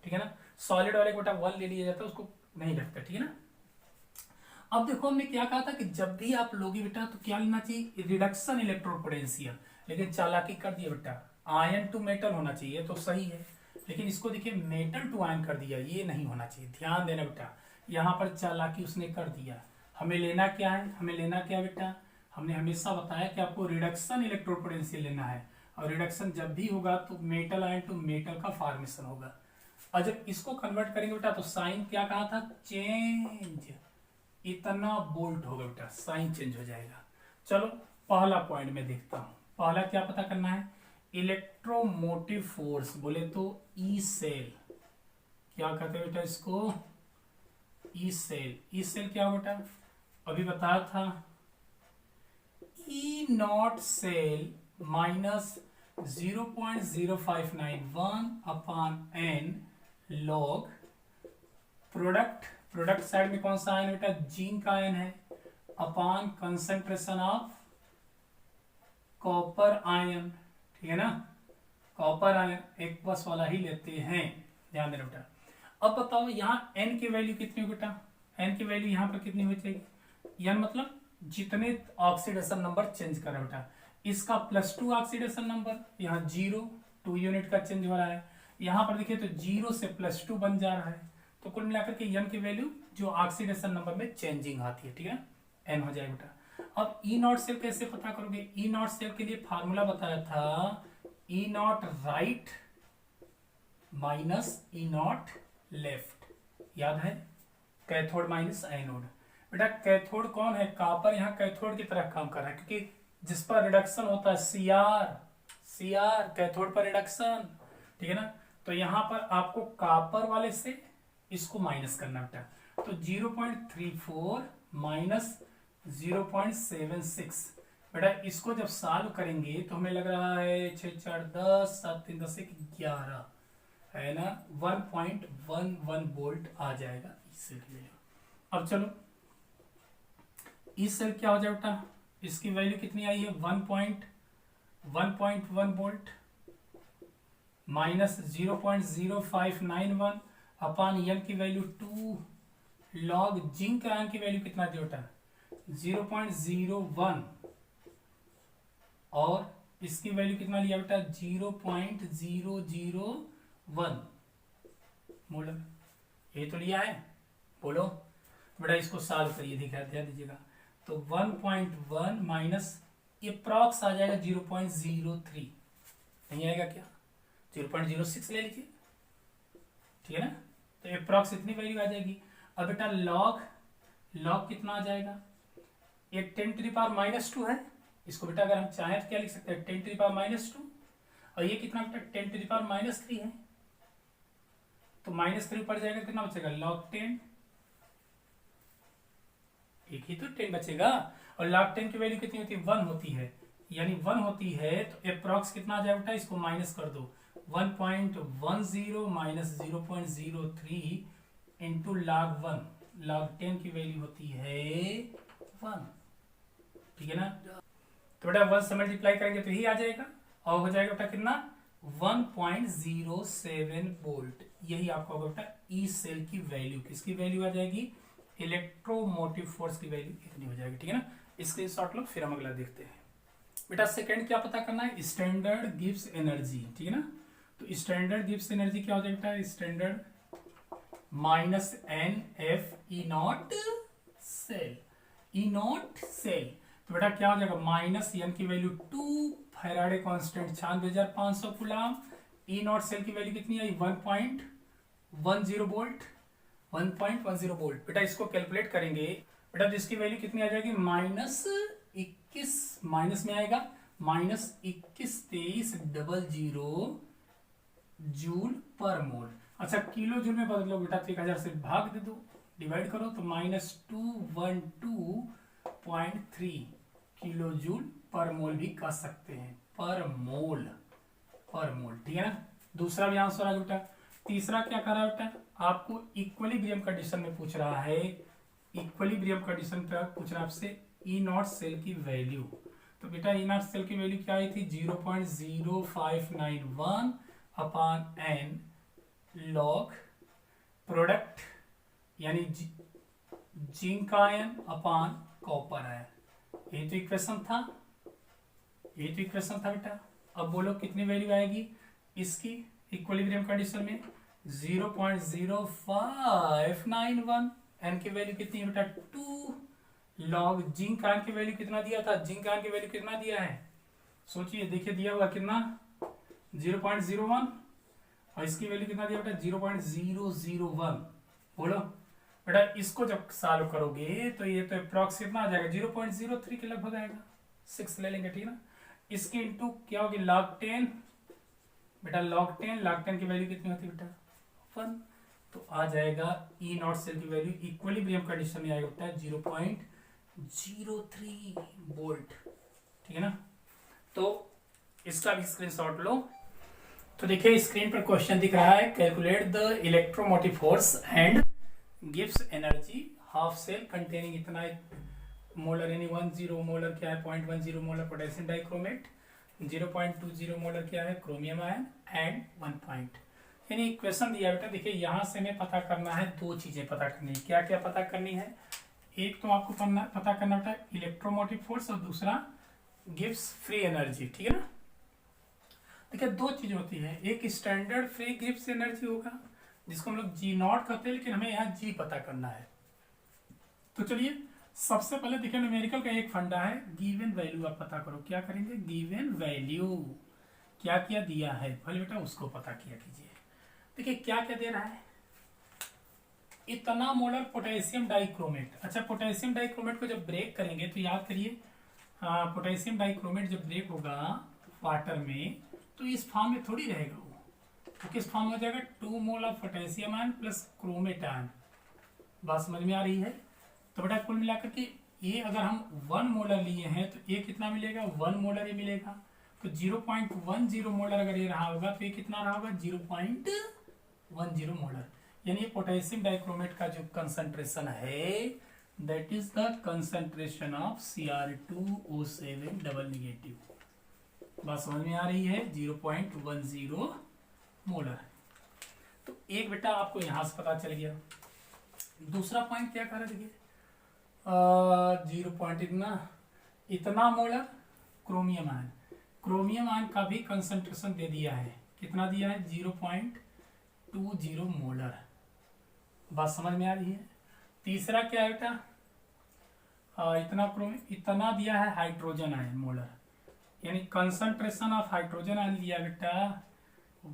ठीक है ना। सॉलिड वाले बेटा 1 ले लिया जाता है, उसको नहीं रखता, ठीक है ना। अब देखो हमने क्या कहा था कि जब भी आप लोगे बेटा तो क्या लेना चाहिए, रिडक्शन इलेक्ट्रोड पोटेंशियल, लेकिन चालाकी कर दिया बेटा, आयन टू मेटल होना चाहिए तो सही है, लेकिन इसको देखिए मेटल टू आयन कर दिया, ये नहीं होना चाहिए, ध्यान देना बेटा, यहाँ पर चालाकी उसने कर दिया। हमें लेना क्या है, हमें लेना क्या बेटा, हमने हमेशा बताया कि आपको रिडक्शन इलेक्ट्रोड पोटेंशियल लेना है, और रिडक्शन जब भी होगा तो मेटल आयन टू मेटल का फॉर्मेशन होगा, और जब इसको कन्वर्ट करेंगे बेटा तो साइन क्या कहा था, चेंज, इतना बोल्ट होगा बेटा, साइन चेंज हो जाएगा। चलो पहला पॉइंट में देखता हूं, पहला क्या पता करना है, इलेक्ट्रोमोटिव फोर्स, बोले तो ई सेल, क्या कहते हैं बेटा इसको, ई सेल क्या हो बेटा, अभी बताया था, E not cell minus 0.0591 upon n log product side में कौन सा आयन बेटा, जिंक आयन है, upon concentration of copper ion, ठीक है ना, कॉपर आयन एक्वस वाला ही लेते हैं, ध्यान देना बेटा। अब बताओ यहाँ n की वैल्यू कितनी हो बेटा, n की वैल्यू यहाँ पर कितनी हो जाएगी, n मतलब जितने ऑक्सीडेशन नंबर चेंज करा बेटा, इसका +2 ऑक्सीडेशन नंबर, यहाँ 2 यूनिट का चेंज हो रहा है, यहाँ पर देखिए तो 0 से +2 बन जा रहा है, तो कुल मिलाकर के n की वैल्यू जो ऑक्सीडेशन नंबर में चेंजिंग आती है, ठीक है, n हो जाएगा बेटा। अब ई नॉट सेल कैसे पता करोगे, ई नॉट सेल के लिए फार्मूला बताया था, E naught right minus E naught left, याद है, कैथोड माइनस एनोड। बेटा कैथोड कौन है, कॉपर यहाँ कैथोड की तरह काम कर रहा है, क्योंकि जिस पर रिडक्शन होता है सीआर कैथोड पर रिडक्शन, ठीक है ना, तो यहाँ पर आपको कॉपर वाले से इसको माइनस करना बेटा, तो 0.34 माइनस 0.76, बेटा इसको जब सॉल्व करेंगे तो हमें लग रहा है 6 4 10 7 3 10 11 है ना, 1.11 वोल्ट आ जाएगा इस सेल के लिए। अब चलो इस सेल क्या हो जाए बेटा, इसकी वैल्यू कितनी आई है, 1.1 वोल्ट माइनस 0.0591 अपॉन एन की वैल्यू 2 लॉग जिंक आयन की वैल्यू कितना दी बेटा, 0.01 और इसकी वैल्यू कितना लिया बेटा, 0.001 मोलर, ये तो लिया है, बोलो बेटा इसको सॉल्व करिए, ध्यान दीजिएगा, तो 1.1 माइनस अप्रॉक्स आ जाएगा 0.03, नहीं आएगा क्या, 0.06 ले लीजिए, ठीक है ना, तो अप्रॉक्स इतनी वैल्यू आ जाएगी। अब बेटा लॉग कितना आ जाएगा, ये 10⁻⁻2 है, इसको बेटा अगर हम चाहें तो क्या लिख सकते हैं, 10⁻⁻2, और ये कितना बेटा 10⁻³ है, तो -3 पड़ जाएगा, कितना बचेगा log 10, एक ही तो 10 बचेगा, और log 10 की वैल्यू कितनी होती है, 1 होती है, यानी 1 होती है, तो अप्रॉक्स कितना आ जाएगा बेटा, इसको माइनस कर दो, 1.10 माइनस 0.03 इंटू log 1, log 10 की वैल्यू होती है 1, ठीक है ना, तो बेटा 1 से मल्टीप्लाई करेंगे तो ही आ जाएगा, और हो जाएगा बेटा कितना 1.07 वोल्ट, यही आपका होगा बेटा ई सेल की वैल्यू, किसकी वैल्यू आ जाएगी, इलेक्ट्रोमोटिव फोर्स की वैल्यू इतनी हो जाएगी, ठीक है ना, स्क्रीनशॉट लो, फिर हम अगला देखते हैं। बेटा सेकंड क्या पता करना है, स्टैंडर्ड गिब्स एनर्जी, ठीक है ना, तो स्टैंडर्ड गिब्स एनर्जी क्या हो जाएगा बेटा, standard -NF E not cell, तो बेटा क्या हो जाएगा, माइनस एन की value 2 Faraday constant 96,500 coulomb, E not cell की वैल्यू कितनी आई 1.10 वोल्ट, 1.10 वोल्ट। बेटा इसको कैलकुलेट करेंगे बेटा, तो इसकी वैल्यू कितनी आ जाएगी, -21, माइनस में आएगा -21,2300 जूल पर मोल। अच्छा किलो जूल में बदलो बेटा, तो 1000 से भाग दे दो, डिवाइड करो तो -212.3 किलो जूल पर मोल भी कह सकते हैं, पर मोल, ठीक है ना। दूसरा भी आंसर आ गया बेटा। तीसरा क्या कर रहा है बेटा, आपको इक्विलिब्रियम कंडीशन में पूछ रहा है, इक्विलिब्रियम कंडीशन पे पूछ रहा है आपसे ई नॉट सेल की वैल्यू। तो बेटा ई नॉट सेल की वैल्यू क्या आई थी, 0.0591 अपॉन एन लॉग प्रोडक्ट यानी zinc ion upon copper ion, ये तो इक्वेशन था, बेटा। अब बोलो कितनी वैल्यू आएगी इसकी इक्विलिब्रियम कंडीशन में, 0.0591, एन की वैल्यू कितनी है बेटा 2 लॉग जिंक आयन की वैल्यू कितना दिया था, जिंक आयन की वैल्यू कितना दिया है, सोचिए, देखिए दिया हुआ कितना 0.01, और इसकी वैल्यू कितना दिया बेटा 0.001। बोलो बेटा इसको जब सॉल्व करोगे तो ये तो अप्रॉक्स कितना आ जाएगा, 0.03 के लगभग आएगा, 6 ले लेंगे, ठीक है ना। इसकी इंटू क्या होगी log 10, बेटा log 10 की वैल्यू कितनी होती है बेटा 1, तो आ जाएगा ई नॉट सेल की वैल्यू इक्विलिब्रियम कंडीशन में आएगा बेटा 0.03 वोल्ट, ठीक है ना। तो इसका भी स्क्रीनशॉट लो। तो देखिए स्क्रीन पर क्वेश्चन दिख रहा है, calculate the electromotive force and gives energy half cell containing इतना मोलर, यानी 10 मोलर क्या है, 0.10 मोलर पोटेशियम डाइक्रोमेट, 0.20 मोलर क्या है क्रोमियम आयन एंड 1 पॉइंट। यानी क्वेश्चन दिया बेटा, देखिए यहाँ से हमें पता करना है दो चीजें पता करनी है। क्या क्या पता करनी है? एक तो आपको पता करना बेटा इलेक्ट्रोमोटिव फोर्स, और दूसरा गिव्स फ्री एनर्जी। ठीक है ना? देखिए दो चीज होती है, एक स्टैंडर्ड फ्री गिव्स एनर्जी होगा जिसको हम लोग जी नॉट कहते हैं, लेकिन हमें यहाँ जी पता करना है। तो चलिए सबसे पहले देखिए न्यूमेरिकल का एक फंडा है, गिवन वैल्यू आप पता करो। क्या करेंगे? गिवन वैल्यू क्या क्या दिया है पहले बेटा उसको पता किया कीजिए। देखिए क्या क्या दे रहा है, इतना मोलर पोटेशियम डाइक्रोमेट। अच्छा पोटेशियम डाइक्रोमेट को जब ब्रेक करेंगे तो याद करिए, पोटेशियम डाइक्रोमेट जब ब्रेक होगा वाटर में तो इस फॉर्म में थोड़ी रहेगा वो, तो किस फॉर्म में हो जाएगा? 2 mole of potassium ion plus chromate ion. बात समझ में आ रही है? तो बेटा कुल मिलाकर के ये अगर हम 1 मोलर लिए हैं तो ये कितना मिलेगा? 1 मोलर ही मिलेगा। तो 0.10 मोलर अगर ये रहा होगा तो ये कितना रहा होगा? 0.10 मोलर। यानी पोटेशियम डाइक्रोमेट का जो कंसंट्रेशन है that is the concentration of Cr2O7 double negative. बात समझ में आ रही है? 0.10 मोलर। तो एक बेटा आपको यहां से पता चल गया। दूसरा पॉइंट क्या कह रहा है? देखिए 0. इतना molar chromium ion, chromium ion का भी कंसंट्रेशन दे दिया है। कितना दिया है? 0.20 मोलर। बात समझ में आ रही है? तीसरा क्या है बेटा? इतना दिया है हाइड्रोजन आयन मोलर, यानी कंसंट्रेशन ऑफ हाइड्रोजन आयन दिया बेटा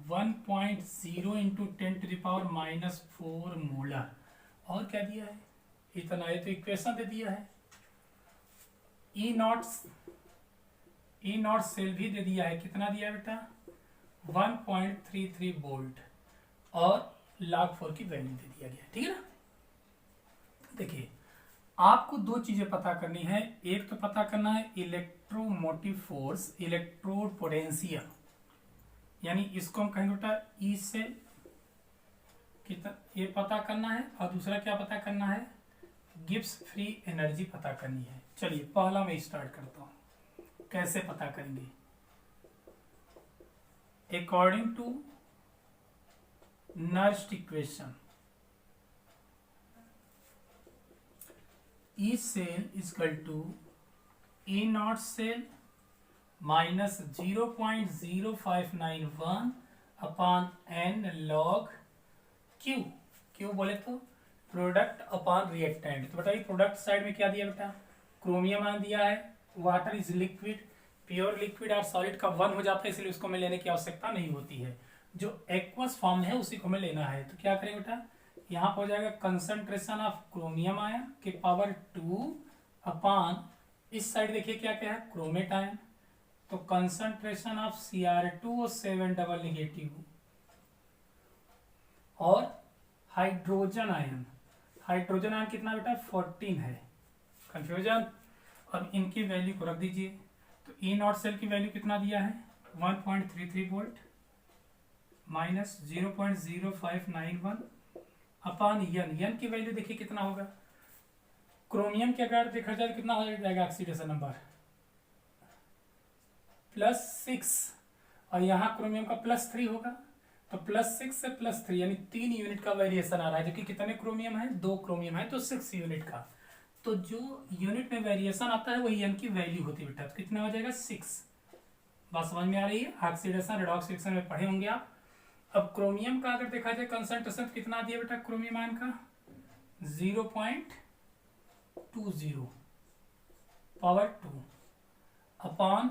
1.0 इंटू 10⁻⁻4 मोलर। और क्या दिया है? इतना। ये तो इक्वेशन दे दिया है। ई नॉट सेल भी दे दिया है। कितना दिया बेटा? 1.33 वोल्ट और log4 की वैल्यू दे दिया गया। ठीक है ना? देखिए आपको दो चीजें पता करनी है। एक तो पता करना है इलेक्ट्रोमोटिव फोर्स, इलेक्ट्रोड पोटेंशियल, यानी इसको हम कहेंगे बेटा ई सेल, ये पता करना है। और दूसरा क्या पता करना है? गिब्स फ्री एनर्जी पता करनी है। चलिए पहला मैं स्टार्ट करता हूं, कैसे पता करेंगे? According to Nernst equation E cell is equal to E not cell minus 0.0591 upon N log Q. Q बोले तो प्रोडक्ट अपॉन रिएक्टेंट। तो बताइए प्रोडक्ट साइड में क्या दिया बेटा? क्रोमियम आयन दिया है। Water is liquid, pure liquid और सॉलिड का 1 हो जाता है, इसलिए उसको हमें लेने की आवश्यकता नहीं होती है। जो एक्वस फॉर्म है उसी को हमें लेना है। तो क्या करेंगे बेटा? यहाँ पर हो जाएगा कंसंट्रेशन ऑफ क्रोमियम आयन के पावर 2 अपॉन इस साइड देखिए क्या क्या है? Chromate ion. तो concentration of Cr2O7 double negative और हाइड्रोजन आयन। हाइड्रोजन आयन कितना बेटा? 14 है। कंफ्यूजन? अब इनकी वैल्यू को रख दीजिए। तो ई नॉट सेल की वैल्यू कितना दिया है? 1.33 वोल्ट माइनस 0.0591 अपॉन यन की वैल्यू देखिए कितना होगा? क्रोमियम के अगर देखा जाए कितना हो जाएगा ऑक्सीडेशन नंबर? +6, और यहाँ क्रोमियम का +3 होगा। तो +6 से +3 यानी 3 यूनिट का वेरिएशन आ रहा है, जो कि कितने क्रोमियम है? 2 क्रोमियम है, तो 6 यूनिट का। तो जो यूनिट में वेरिएशन आता है वही एन की वैल्यू होती है बेटा। तो कितना हो जाएगा? 6। बात समझ में आ रही है? ऑक्सीडेशन रेडॉक्स रिएक्शन में पढ़े होंगे आप। अब क्रोमियम का अगर देखा जाए कंसंट्रेशन कितना दिया बेटा? क्रोमियम आयन का 0.20 पावर 2 अपॉन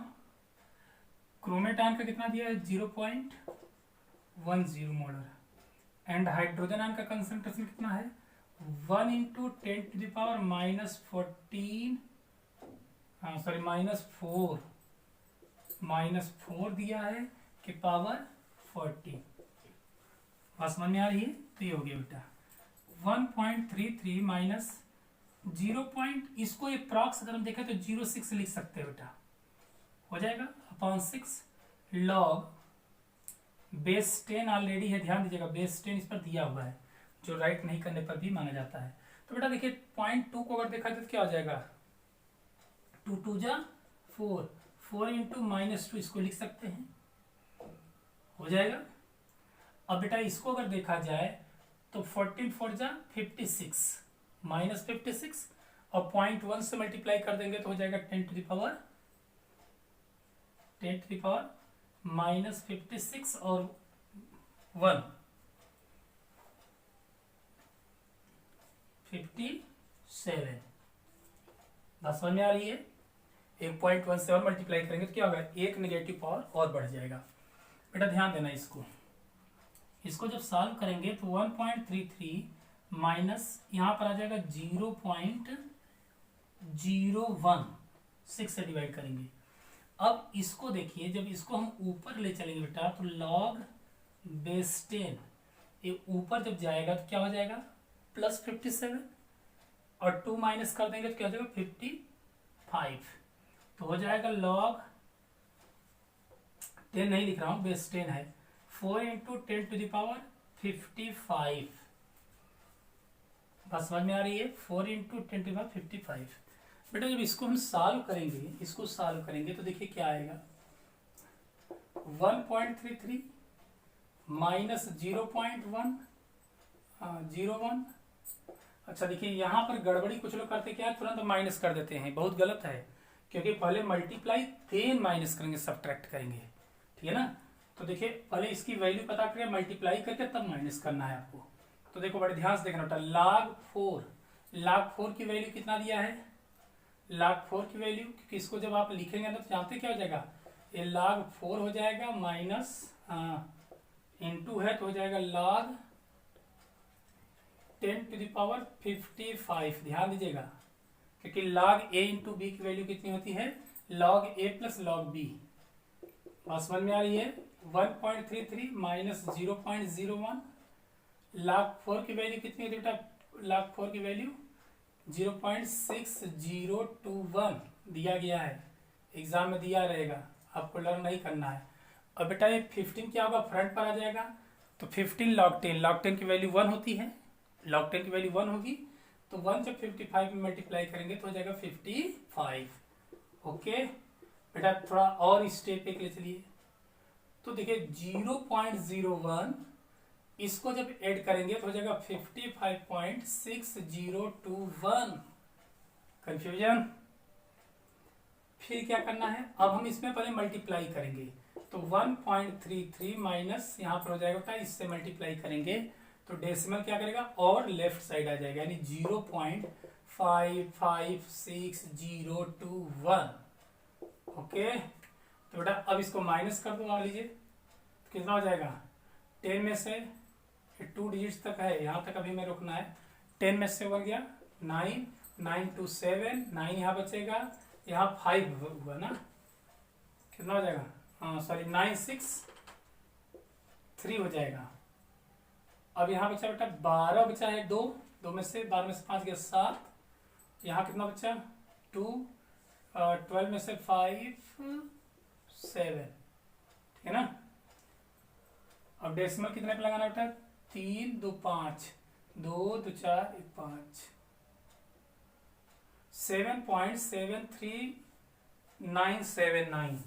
क्रोमेट आयन का कितना दिया है? 0.10 मोलर। एंड हाइड्रोजन आयन का कंसंट्रेशन कितना है? 1 इंटू 10⁻⁻14 -4 दिया है कि पावर 40। बात समझ में आ रही है? तो ये हो गया बेटा 1.33 माइनस 0. इसको अप्रॉक्स अगर हम देखें तो 0.6 लिख सकते हैं बेटा, हो जाएगा अपॉन 6। लॉग बेस 10 ऑलरेडी है, ध्यान दीजिएगा बेस 10 इस पर दिया हुआ है, जो राइट नहीं करने पर भी माना जाता है। तो बेटा देखिए 0.2 को अगर देखा जाए तो क्या हो जाएगा, 2 2 जा 4, 4 इंटू -2 इसको लिख सकते हैं, हो जाएगा। अब बेटा इसको अगर देखा जाए तो 14 4 जा 56 -56 और 0.1 से मल्टीप्लाई कर देंगे तो हो जाएगा 10 टू द पावर -56 और 1 57। बात समझ में आ रही है। 1.1 से और मल्टीप्लाई करेंगे तो क्या होगा, एक नेगेटिव पावर और बढ़ जाएगा। बेटा ध्यान देना, इसको जब सॉल्व करेंगे तो 1.33 माइनस यहाँ पर आ जाएगा 0.016 से डिवाइड करेंगे। अब इसको देखिए, जब इसको हम ऊपर ले चलेंगे बेटा तो log बेस 10 ये ऊपर जब जाएगा तो क्या हो जाएगा +57 और 2 माइनस कर देंगे तो क्या हो जाएगा 55। तो हो जाएगा log 10 नहीं लिख रहा हूँ, बेस 10 है, 4 इंटू 10 टू द पावर 55। बात समझ में आ रही है, 4 इंटू 10 टू द पावर 55। बेटा जब इसको हम सॉल्व करेंगे तो देखिए क्या आएगा, 1.33 माइनस 0.101। अच्छा देखिए यहाँ पर गड़बड़ी कुछ लोग करते क्या है, तुरंत माइनस कर देते हैं, बहुत गलत है, क्योंकि पहले मल्टीप्लाई देन माइनस करेंगे, सब्ट्रैक्ट करेंगे, ठीक है ना। तो देखिए पहले इसकी वैल्यू पता करें, मल्टीप्लाई करके तब माइनस करना है आपको। तो देखो बड़े ध्यान से देखना बेटा, log 4 की वैल्यू कितना दिया है, log 4 की वैल्यू, क्योंकि इसको जब आप लिखेंगे ना तो जानते क्या हो जाएगा, ये log 4 हो जाएगा माइनस इंटू है तो हो जाएगा log 10 टू द पावर 55। ध्यान दीजिएगा, क्योंकि log a इंटू बी की वैल्यू कितनी होती है, log a plus log b। बात समझ में आ रही है। 1.33 माइनस 0.01, log 4 की वैल्यू कितनी होती है बेटा, log 4 की वैल्यू 0.6021 दिया गया है, एग्जाम में दिया रहेगा, आपको लर्न नहीं करना है। और बेटा ये 15 क्या होगा, फ्रंट पर आ जाएगा, तो 15 log 10 की वैल्यू 1 होती है, log 10 की वैल्यू 1 होगी, तो 1 जब 55 में मल्टीप्लाई करेंगे तो हो जाएगा 55। ओके बेटा थोड़ा और स्टेप एक ले चलिए, तो देखिए 0.01 इसको जब ऐड करेंगे तो हो जाएगा 55.6021। कंफ्यूजन। फिर क्या करना है, अब हम इसमें पहले मल्टीप्लाई करेंगे, तो 1.33 माइनस यहाँ पर हो जाएगा बेटा, इससे मल्टीप्लाई करेंगे तो डेसिमल क्या करेगा और लेफ्ट साइड आ जाएगा, यानी 0.55621। ओके तो बेटा अब इसको माइनस कर दो, आ लीजिए तो कितना हो जाएगा, 10 में से 2 डिजिट्स तक है, यहाँ तक अभी मैं रुकना है, 10 में से 1 गया 9, 9 to 7, 9 यहाँ बचेगा, यहाँ 5 हुआ ना, कितना हो जाएगा, हाँ सॉरी 9 6 3 हो जाएगा। अब यहाँ बचा बेटा 12 बचा है, 2 में से 12 में से 5 गया 7, यहाँ कितना बचा 2, 12 में से 5 7, ठीक है ना। अब डेसिमल कितने पे लगाना बेटा, 3 2 5, 2 2 4 1 5, 7.73979,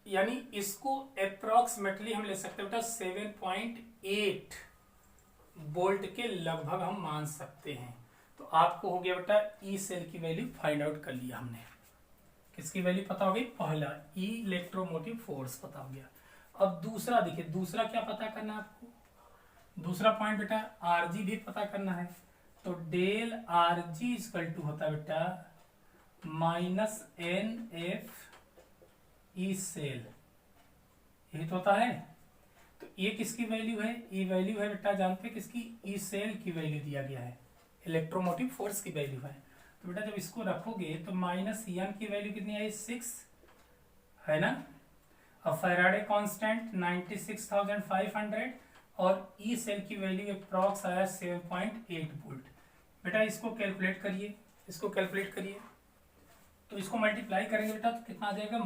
यानी इसको अप्रोक्सीमेटली हम ले सकते हैं बेटा 7.8 वोल्ट के लगभग हम मान सकते हैं। तो आपको हो गया बेटा ई सेल की वैल्यू फाइंड आउट कर लिया हमने, किसकी वैल्यू पता हो गई, पहला ई इलेक्ट्रोमोटिव फोर्स पता हो गया। अब दूसरा देखिए, दूसरा क्या पता करना है आपको, दूसरा पॉइंट बेटा आरजी भी पता करना है, तो डेल आरजी इक्वल टू होता है बेटा minus N F E cell, यही तो होता है। तो ये किसकी वैल्यू है, ये वैल्यू है बेटा जानते हैं किसकी, ई सेल की वैल्यू दिया गया है, इलेक्ट्रोमोटिव फोर्स की वैल्यू है। तो बेटा जब इसको रखोगे तो माइनस एन की वैल्यू कितनी आई 6 है ना, अब फैराडे कांस्टेंट 96,500 और ई सेल की वैल्यू अप्रॉक्स आया 7.8 वोल्ट। बेटा इसको कैलकुलेट करिए, इसको कैलकुलेट करिए, तो इसको मल्टीप्लाई करेंगे बेटा तो कितना आ जाएगा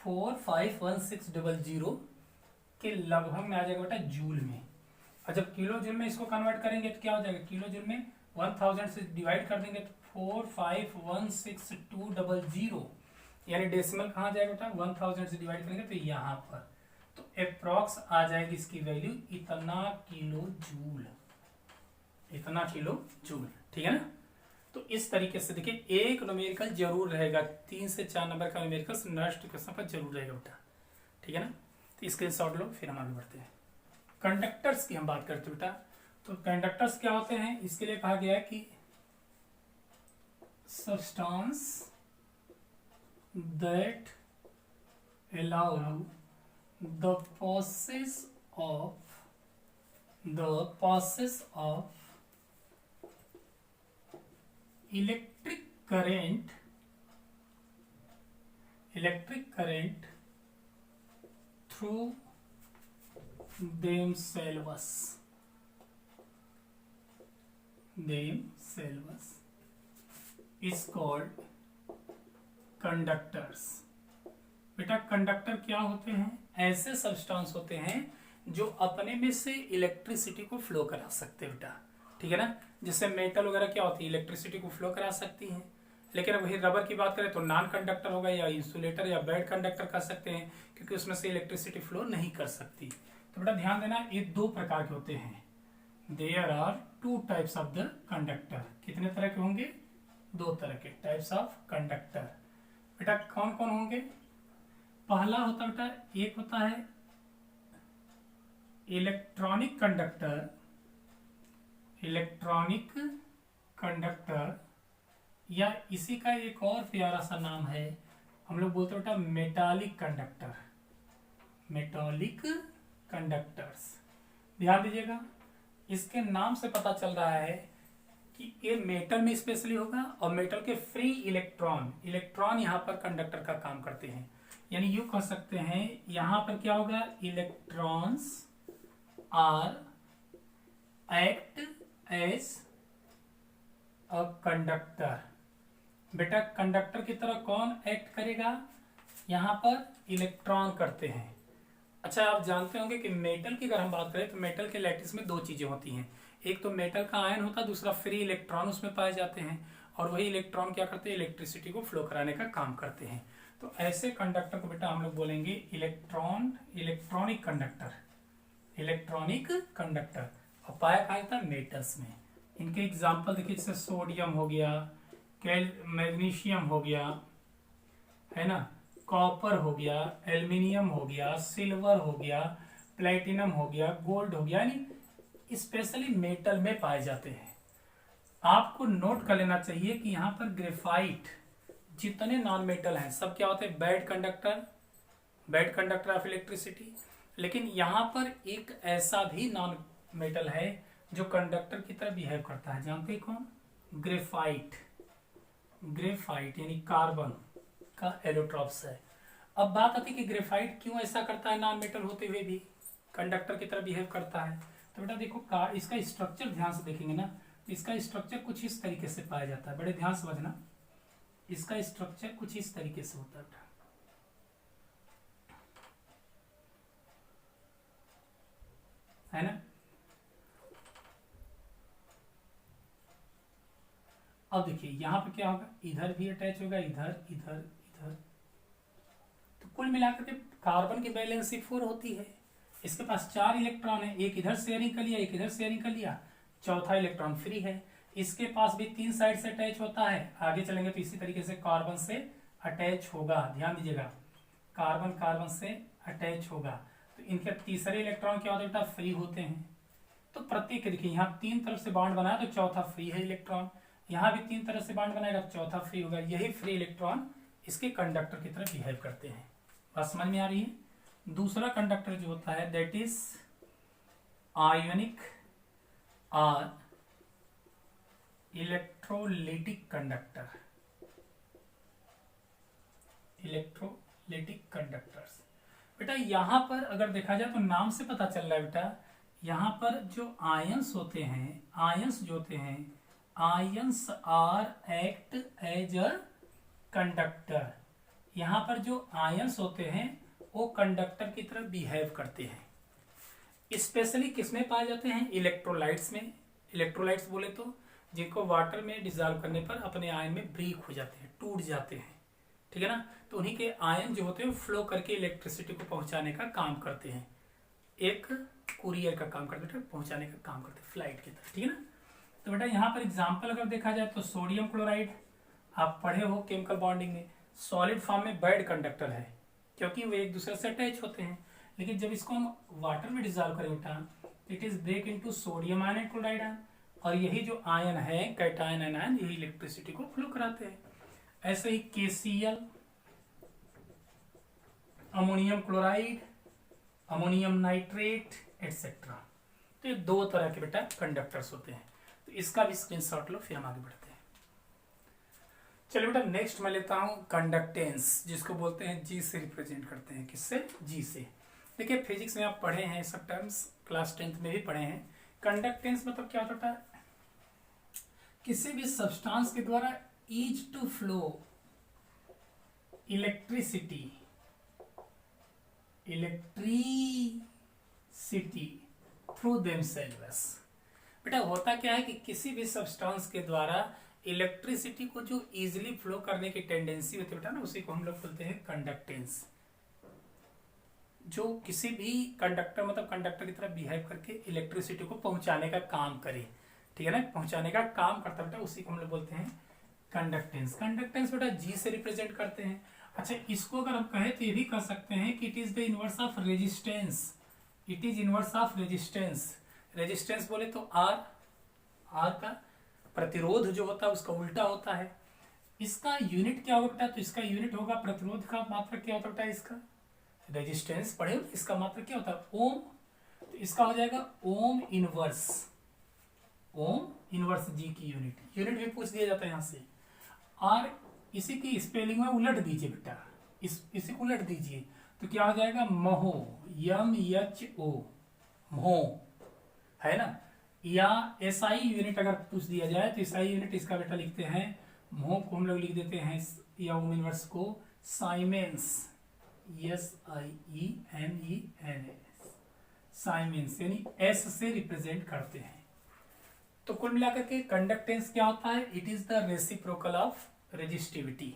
451,600 के लगभग में आ जाएगा बेटा जूल में। और जब किलो जूल में इसको कन्वर्ट करेंगे तो क्या हो जाएगा, किलो जूल में 1000 से डिवाइड कर देंगे तो 4516200, यानी डेसिमल कहाँ जाएगा बेटा, 1000 से डिवाइड करेंगे तो यहाँ पर, तो अप्रॉक्स आ जाएगी इसकी वैल्यू इतना किलो जूल, इतना किलो जूल। ठीक है ना। तो इस तरीके से देखिए एक न्यूमेरिकल जरूर रहेगा, 3 से 4 नंबर का न्यूमेरिकल नेक्स्ट क्वेश्चन पर जरूर रहेगा बेटा। ठीक है ना। तो स्क्रीनशॉट लो, फिर हम आगे बढ़ते हैं। कंडक्टर्स की हम बात करते हैं बेटा। तो कंडक्टर्स क्या होते हैं, इसके लिए कहा गया है कि substance that allow the process of electric current through themselves is called conductors। बेटा कंडक्टर क्या होते हैं, ऐसे सब्सटेंस होते हैं जो अपने में से इलेक्ट्रिसिटी को फ्लो करा सकते हैं बेटा। ठीक है ना। जैसे मेटल वगैरह क्या होती है, इलेक्ट्रिसिटी को फ्लो करा सकती हैं। लेकिन वही रबर की बात करें तो नॉन कंडक्टर होगा, या इंसुलेटर या बैड कंडक्टर कर सकते हैं, क्योंकि उसमें से इलेक्ट्रिसिटी फ्लो नहीं कर सकती। तो बेटा ध्यान देना, ये 2 प्रकार के होते हैं। There are 2 types of the conductor. कितने तरह के होंगे, 2 तरह के टाइप्स ऑफ कंडक्टर। बेटा कौन कौन होंगे, पहला होता बेटा, एक होता है इलेक्ट्रॉनिक कंडक्टर, या इसी का एक और प्यारा सा नाम है, हम लोग बोलते हैं बेटा मेटालिक कंडक्टर्स। ध्यान दीजिएगा, इसके नाम से पता चल रहा है कि ये मेटल में स्पेशली होगा, और मेटल के फ्री इलेक्ट्रॉन यहाँ पर कंडक्टर का काम करते हैं। यानी यूं कह सकते हैं यहां पर क्या होगा, electrons are act as a conductor. बेटा कंडक्टर की तरह कौन एक्ट करेगा, यहां पर इलेक्ट्रॉन करते हैं। अच्छा आप जानते होंगे कि मेटल की अगर हम बात करें तो मेटल के लैटिस में 2 चीजें होती हैं, एक तो मेटल का आयन होता है, दूसरा फ्री इलेक्ट्रॉन उसमें पाए जाते हैं, और वही इलेक्ट्रॉन क्या करते हैं, इलेक्ट्रिसिटी को फ्लो कराने का काम करते हैं। तो ऐसे कंडक्टर को बेटा हम लोग बोलेंगे इलेक्ट्रॉनिक कंडक्टर। और पाया कहा था मेटल्स में। इनके एग्जाम्पल देखिए, जैसे सोडियम हो गया, मैग्नीशियम हो गया, है ना, कॉपर हो गया, एल्युमिनियम हो गया, सिल्वर हो गया, प्लेटिनम हो गया, गोल्ड हो गया, यानी स्पेशली मेटल में पाए जाते हैं। आपको नोट कर लेना चाहिए कि यहाँ पर ग्रेफाइट, जितने नॉन मेटल हैं सब क्या होते हैं, बैड कंडक्टर ऑफ इलेक्ट्रिसिटी। लेकिन यहाँ पर एक ऐसा भी नॉन मेटल है जो कंडक्टर की तरह बिहेव करता है, जानते हैं कौन, ग्रेफाइट यानी कार्बन का एलोट्रॉप्स है। अब बात आती है कि ग्रेफाइट क्यों ऐसा करता है, नॉन मेटल होते हुए भी कंडक्टर की तरह बिहेव करता है। तो बेटा देखो इसका स्ट्रक्चर ध्यान से देखेंगे ना, इसका स्ट्रक्चर कुछ इस तरीके से पाया जाता है, बड़े ध्यान से समझना। इसका स्ट्रक्चर कुछ इस तरीके से होता है ना। अब देखिए यहां पे क्या होगा, इधर भी अटैच होगा, इधर। तो कुल मिलाकर के कार्बन की वैलेंसी 4 होती है। इसके पास 4 इलेक्ट्रॉन है, एक इधर शेयरिंग कर लिया, एक इधर शेयरिंग कर लिया, चौथा इलेक्ट्रॉन फ्री है। इसके पास भी 3 साइड से अटैच होता है, आगे चलेंगे तो इसी तरीके से कार्बन से अटैच होगा। ध्यान दीजिएगा, कार्बन से अटैच होगा। तो इनके तीसरे इलेक्ट्रॉन क्या होता है बेटा, फ्री होते हैं। तो प्रत्येक देखिए यहाँ 3 तरफ से बॉन्ड बनाया तो चौथा फ्री है इलेक्ट्रॉन, यहाँ भी 3 तरफ से बॉन्ड बनाएगा चौथा फ्री होगा। यही फ्री इलेक्ट्रॉन इसके कंडक्टर की तरह बिहेव करते हैं। बात समझ में आ रही है। दूसरा कंडक्टर जो होता है दैट इज आयोनिक और इलेक्ट्रोलिटिक कंडक्टर्स। बेटा यहां पर अगर देखा जाए तो नाम से पता चल रहा है बेटा, यहां पर जो आयंस होते हैं, ions are act as a conductor, यहाँ पर जो आयंस होते हैं वो कंडक्टर की तरह बिहेव करते हैं। स्पेशली किसमें पाए जाते हैं? इलेक्ट्रोलाइट्स में। इलेक्ट्रोलाइट्स बोले तो जिनको वाटर में डिजॉल्व करने पर अपने आयन में ब्रेक हो जाते हैं, टूट जाते हैं, ठीक है ना। तो उन्हीं के आयन जो होते हैं फ्लो करके इलेक्ट्रिसिटी को पहुंचाने का काम करते हैं, एक कुरियर का काम करते हैं, पहुंचाने का काम करते हैं फ्लाइट की तरह, ठीक है ना। तो बेटा यहाँ पर एग्जाम्पल अगर देखा जाए तो सोडियम क्लोराइड, आप पढ़े हो केमिकल बॉन्डिंग में, सॉलिड फॉर्म में बैड कंडक्टर है क्योंकि वो एक दूसरे से अटैच होते हैं, लेकिन जब इसको हम वाटर में डिजॉल्व करें बेटा, it is break into sodium ion and chloride ion, और यही जो आयन है कैटायन एंड आयन, यही इलेक्ट्रिसिटी को फ्लो कराते हैं। ऐसे ही KCl, ammonium chloride, ammonium nitrate etcetera, तो ये दो तरह के बेटा कंडक्टर्स होते हैं। तो इसका भी स्क्रीनशॉट लो, फिर हम आगे बढ़ते हैं। चलिए बेटा नेक्स्ट मैं लेता हूं कंडक्टेंस, जिसको बोलते हैं G से रिप्रेजेंट करते हैं। किससे? G से। देखिए फिजिक्स में आप पढ़े हैं सब टर्म्स, क्लास 10th में भी पढ़े हैं। कंडक्टेंस मतलब क्या होता है? किसी भी सब्सटेंस के द्वारा is to flow electricity through themselves. बेटा होता क्या है कि किसी भी सब्सटेंस के द्वारा इलेक्ट्रिसिटी को जो इजीली फ्लो करने की टेंडेंसी होती है बेटा ना, उसी को हम लोग बोलते हैं कंडक्टेंस। जो किसी भी कंडक्टर मतलब कंडक्टर की तरह बिहेव करके इलेक्ट्रिसिटी को पहुंचाने का काम करे, ठीक है ना, पहुंचाने का काम करता बेटा, उसी को हम लोग बोलते हैं कंडक्टेंस। कंडक्टेंस बेटा G से रिप्रेजेंट करते हैं। अच्छा, इसको अगर हम कहें तो ये भी कह सकते हैं कि it is the inverse of resistance. It is inverse of resistance. Resistance बोले तो आर का प्रतिरोध जो होता है उसका उल्टा होता है। इसका यूनिट क्या होगा बेटा? तो इसका यूनिट होगा प्रतिरोध का मात्रक क्या होता है बेटा? इसका रेजिस्टेंस पढ़े, इसका मात्रक क्या होता है? ओम। तो इसका हो जाएगा ohm inverse. Ohm inverse G की यूनिट भी पूछ दिया जाता है यहाँ से। और इसी की स्पेलिंग में उलट दीजिए बेटा, इसी को उलट दीजिए तो क्या हो जाएगा? महो, MHO, महो, है ना। या SI यूनिट अगर पूछ दिया जाए तो SI यूनिट इसका बेटा लिखते हैं, महो को हम लोग लिख देते हैं या ओम इनवर्स को साइमेंस, SIEMENS, साइमेंस, यानी S से रिप्रेजेंट करते हैं। तो कुल मिलाकर के कंडक्टेंस क्या होता है? It is the reciprocal of resistivity.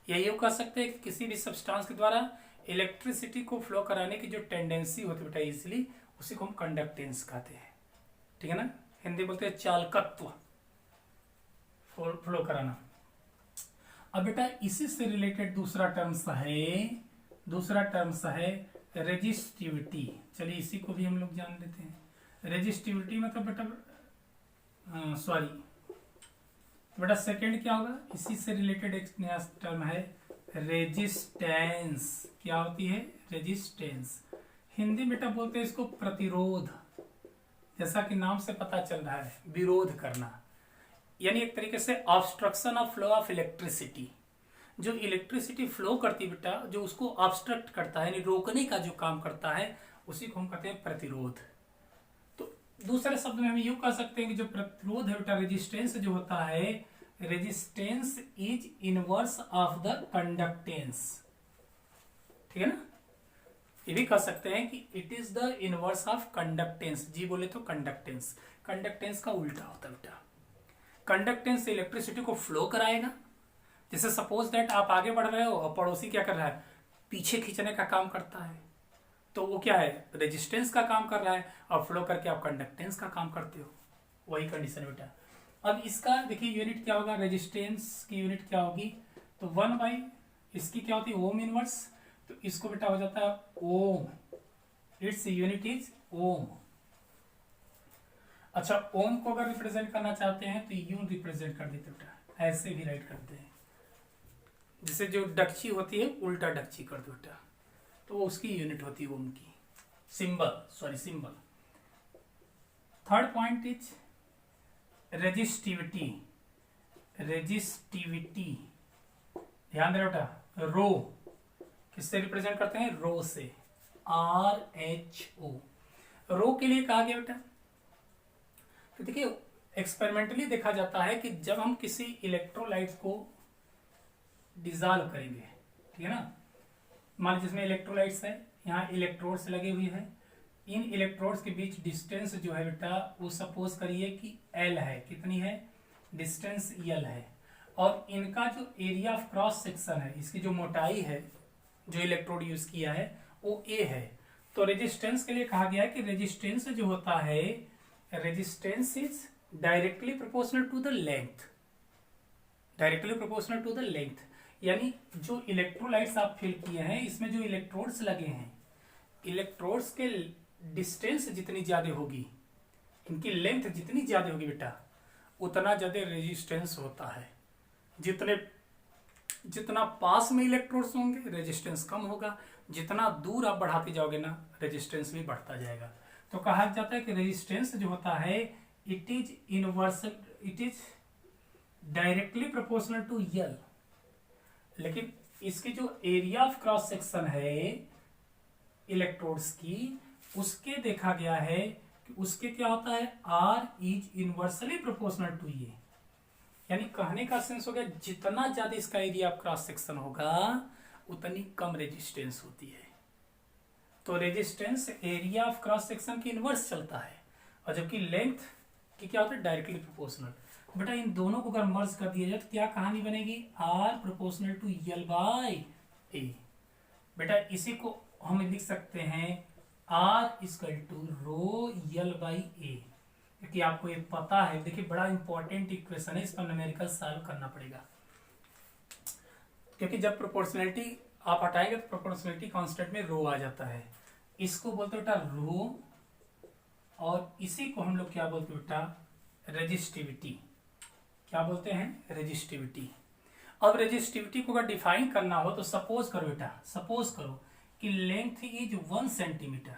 यही कह सकते हैं कि किसी भी सब्सटेंस के द्वारा इलेक्ट्रिसिटी को फ्लो कराने की जो टेंडेंसी होती है बेटा इजिली, उसी को हम कंडक्टेंस कहते हैं, ठीक है ना। हिंदी बोलते हैं चालकत्व, फ्लो कराना। अब बेटा इसी से रिलेटेड दूसरा टर्म्स है रेजिस्टिविटी। चलिए इसी को भी हम लोग जान लेते हैं। रेजिस्टिविटी मतलब बेटा बेटा सेकंड क्या होगा? इसी से रिलेटेड एक नया टर्म है रेजिस्टेंस। क्या होती है? रेजिस्टेंस। हिंदी बेटा बोलते हैं इसको प्रतिरोध, जैसा कि नाम से पता चल रहा है, विरोध करना, यानी एक तरीके से obstruction of flow of electricity. जो इलेक्ट्रिसिटी फ्लो करती बेटा, जो उसको ऑब्स्ट्रक्ट करता है, यानी रोकने का जो काम करता है, उसी को हम कहते हैं प्रतिरोध। दूसरे शब्द में हम यूं कह सकते हैं कि जो प्रतिरोध है बेटा, रेजिस्टेंस जो होता है, resistance is inverse of the conductance, ठीक है ना। ये भी कह सकते हैं कि it is the inverse of conductance. G बोले तो कंडक्टेंस, कंडक्टेंस का उल्टा होता है बेटा। कंडक्टेंस से इलेक्ट्रिसिटी को फ्लो कराएगा। जैसे सपोज दैट आप आगे बढ़ रहे हो और पड़ोसी क्या कर रहा है? पीछे खींचने का काम करता है, तो वो क्या है? रेजिस्टेंस का काम कर रहा है, और फ्लो करके आप कंडक्टेंस का काम करते हो। वही कंडीशन बेटा। अब इसका देखिए यूनिट क्या होगा? रेजिस्टेंस की यूनिट क्या होगी? तो 1/, इसकी क्या होती है? Ohm inverse. तो इसको बेटा हो जाता है ओम, इट्स यूनिट इज ओम। अच्छा, ओम को अगर रिप्रेजेंट करना चाहते हैं तो यूं रिप्रेजेंट कर देते बेटा, ऐसे भी राइट करते हैं। जैसे जो डक्ची होती है उल्टा डक्ची कर दो बेटा, तो उसकी यूनिट होती है ओम की। Symbol. Third point is resistivity. ध्यान दे बेटा, रो किससे रिप्रेजेंट करते हैं? रो से, RHO। रो के लिए कहा गया बेटा, तो देखिए एक्सपेरिमेंटली देखा जाता है कि जब हम किसी इलेक्ट्रोलाइट को डिजॉल्व करेंगे, ठीक है ना। मान लीजिए इसमें इलेक्ट्रोलाइट्स है, यहाँ इलेक्ट्रोड्स लगे हुए हैं, इन इलेक्ट्रोड्स के बीच डिस्टेंस जो है बेटा वो सपोज करिए कि L है, कितनी है, डिस्टेंस L है, और इनका जो एरिया ऑफ क्रॉस सेक्शन है, इसकी जो मोटाई है जो इलेक्ट्रोड यूज किया है वो A है। तो रेजिस्टेंस के लिए कहा गया है कि रेजिस्टेंस जो होता है, resistance is directly proportional to the length, directly proportional to the length. यानी जो इलेक्ट्रोलाइट्स आप फिल किए हैं इसमें जो इलेक्ट्रोड्स लगे हैं, इलेक्ट्रोड्स के डिस्टेंस जितनी ज्यादा होगी, इनकी लेंथ जितनी ज्यादा होगी बेटा, उतना ज्यादा रेजिस्टेंस होता है। जितना पास में इलेक्ट्रोड्स होंगे रेजिस्टेंस कम होगा, जितना दूर आप बढ़ाते जाओगे ना रेजिस्टेंस भी बढ़ता जाएगा। तो कहा जाता है कि रेजिस्टेंस जो होता है it is inversely, it is directly proportional to L, लेकिन इसकी जो एरिया ऑफ क्रॉस सेक्शन है इलेक्ट्रोड्स की, उसके देखा गया है कि उसके क्या होता है, R is inversely proportional to ये। यानी कहने का सेंस हो गया जितना ज्यादा इसका एरिया ऑफ क्रॉस सेक्शन होगा उतनी कम रेजिस्टेंस होती है। तो resistance area of cross section की इनवर्स चलता है, और जबकि लेंथ की क्या होता है, डायरेक्टली प्रोपोर्शनल। बेटा इन दोनों को अगर मर्ज कर दिया जाए तो क्या कहानी बनेगी, R proportional to L by A। बेटा इसी को हम लिख सकते हैं R equal to rho L by A, क्योंकि आपको ये पता है। देखिए बड़ा इंपॉर्टेंट इक्वेशन है, इस पर न्यूमेरिकल सॉल्व करना पड़ेगा, क्योंकि जब प्रोपोर्शनलिटी आप हटाएंगे तो प्रोपोर्शनलिटी कांस्टेंट में रो आ जाता है। इसको बोलते बेटा रो, और इसी को हम लोग क्या बोलते बेटा, रेजिस्टिविटी। क्या बोलते हैं, रेजिस्टिविटी। अब रेजिस्टिविटी को अगर डिफाइन करना हो तो सपोज करो बेटा, सपोज करो कि length is 1 centimetre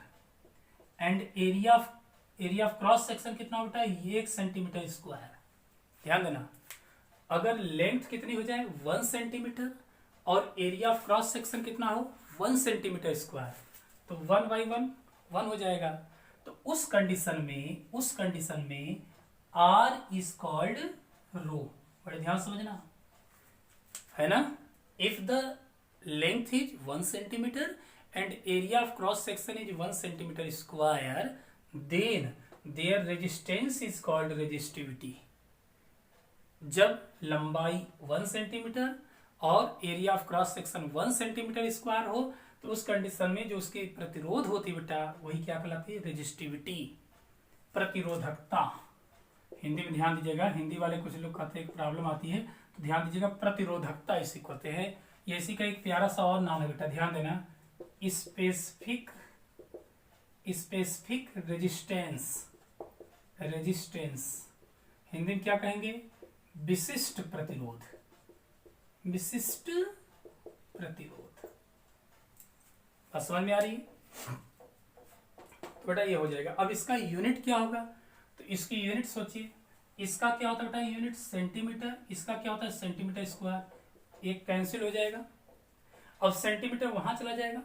and area of cross section कितना बेटा, 1 सेंटीमीटर स्क्वायर। ध्यान देना, अगर लेंथ कितनी हो जाए 1 सेंटीमीटर और एरिया ऑफ क्रॉस सेक्शन कितना हो 1 सेंटीमीटर स्क्वायर, तो 1 बाई 1 1 हो जाएगा। तो उस कंडीशन में R इज कॉल्ड रो। बड़े ध्यान समझना है ना। If the length is 1 centimetre and area of cross section is 1 centimetre square, then their resistance is called resistivity. जब लंबाई 1 सेंटीमीटर और area of cross section 1 centimetre square हो तो उस कंडीशन में जो उसकी प्रतिरोध होती बेटा वही क्या कहलाती है, रेजिस्टिविटी, प्रतिरोधकता। हिंदी में ध्यान दीजिएगा, हिंदी वाले कुछ लोग कहते हैं प्रॉब्लम आती है तो ध्यान दीजिएगा, प्रतिरोधकता इसी को कहते हैं। ये इसी का एक प्यारा सा और नाम है बेटा, ध्यान देना, स्पेसिफिक रेजिस्टेंस। हिंदी में क्या कहेंगे, विशिष्ट प्रतिरोध, विशिष्ट प्रतिरोध। बात समझ में आ रही है। तो बेटा ये हो जाएगा। अब इसका यूनिट क्या होगा, तो इसकी यूनिट सोचिए, इसका क्या होता है बेटा यूनिट सेंटीमीटर, इसका क्या होता है सेंटीमीटर स्क्वायर, एक कैंसिल हो जाएगा। अब सेंटीमीटर वहां चला जाएगा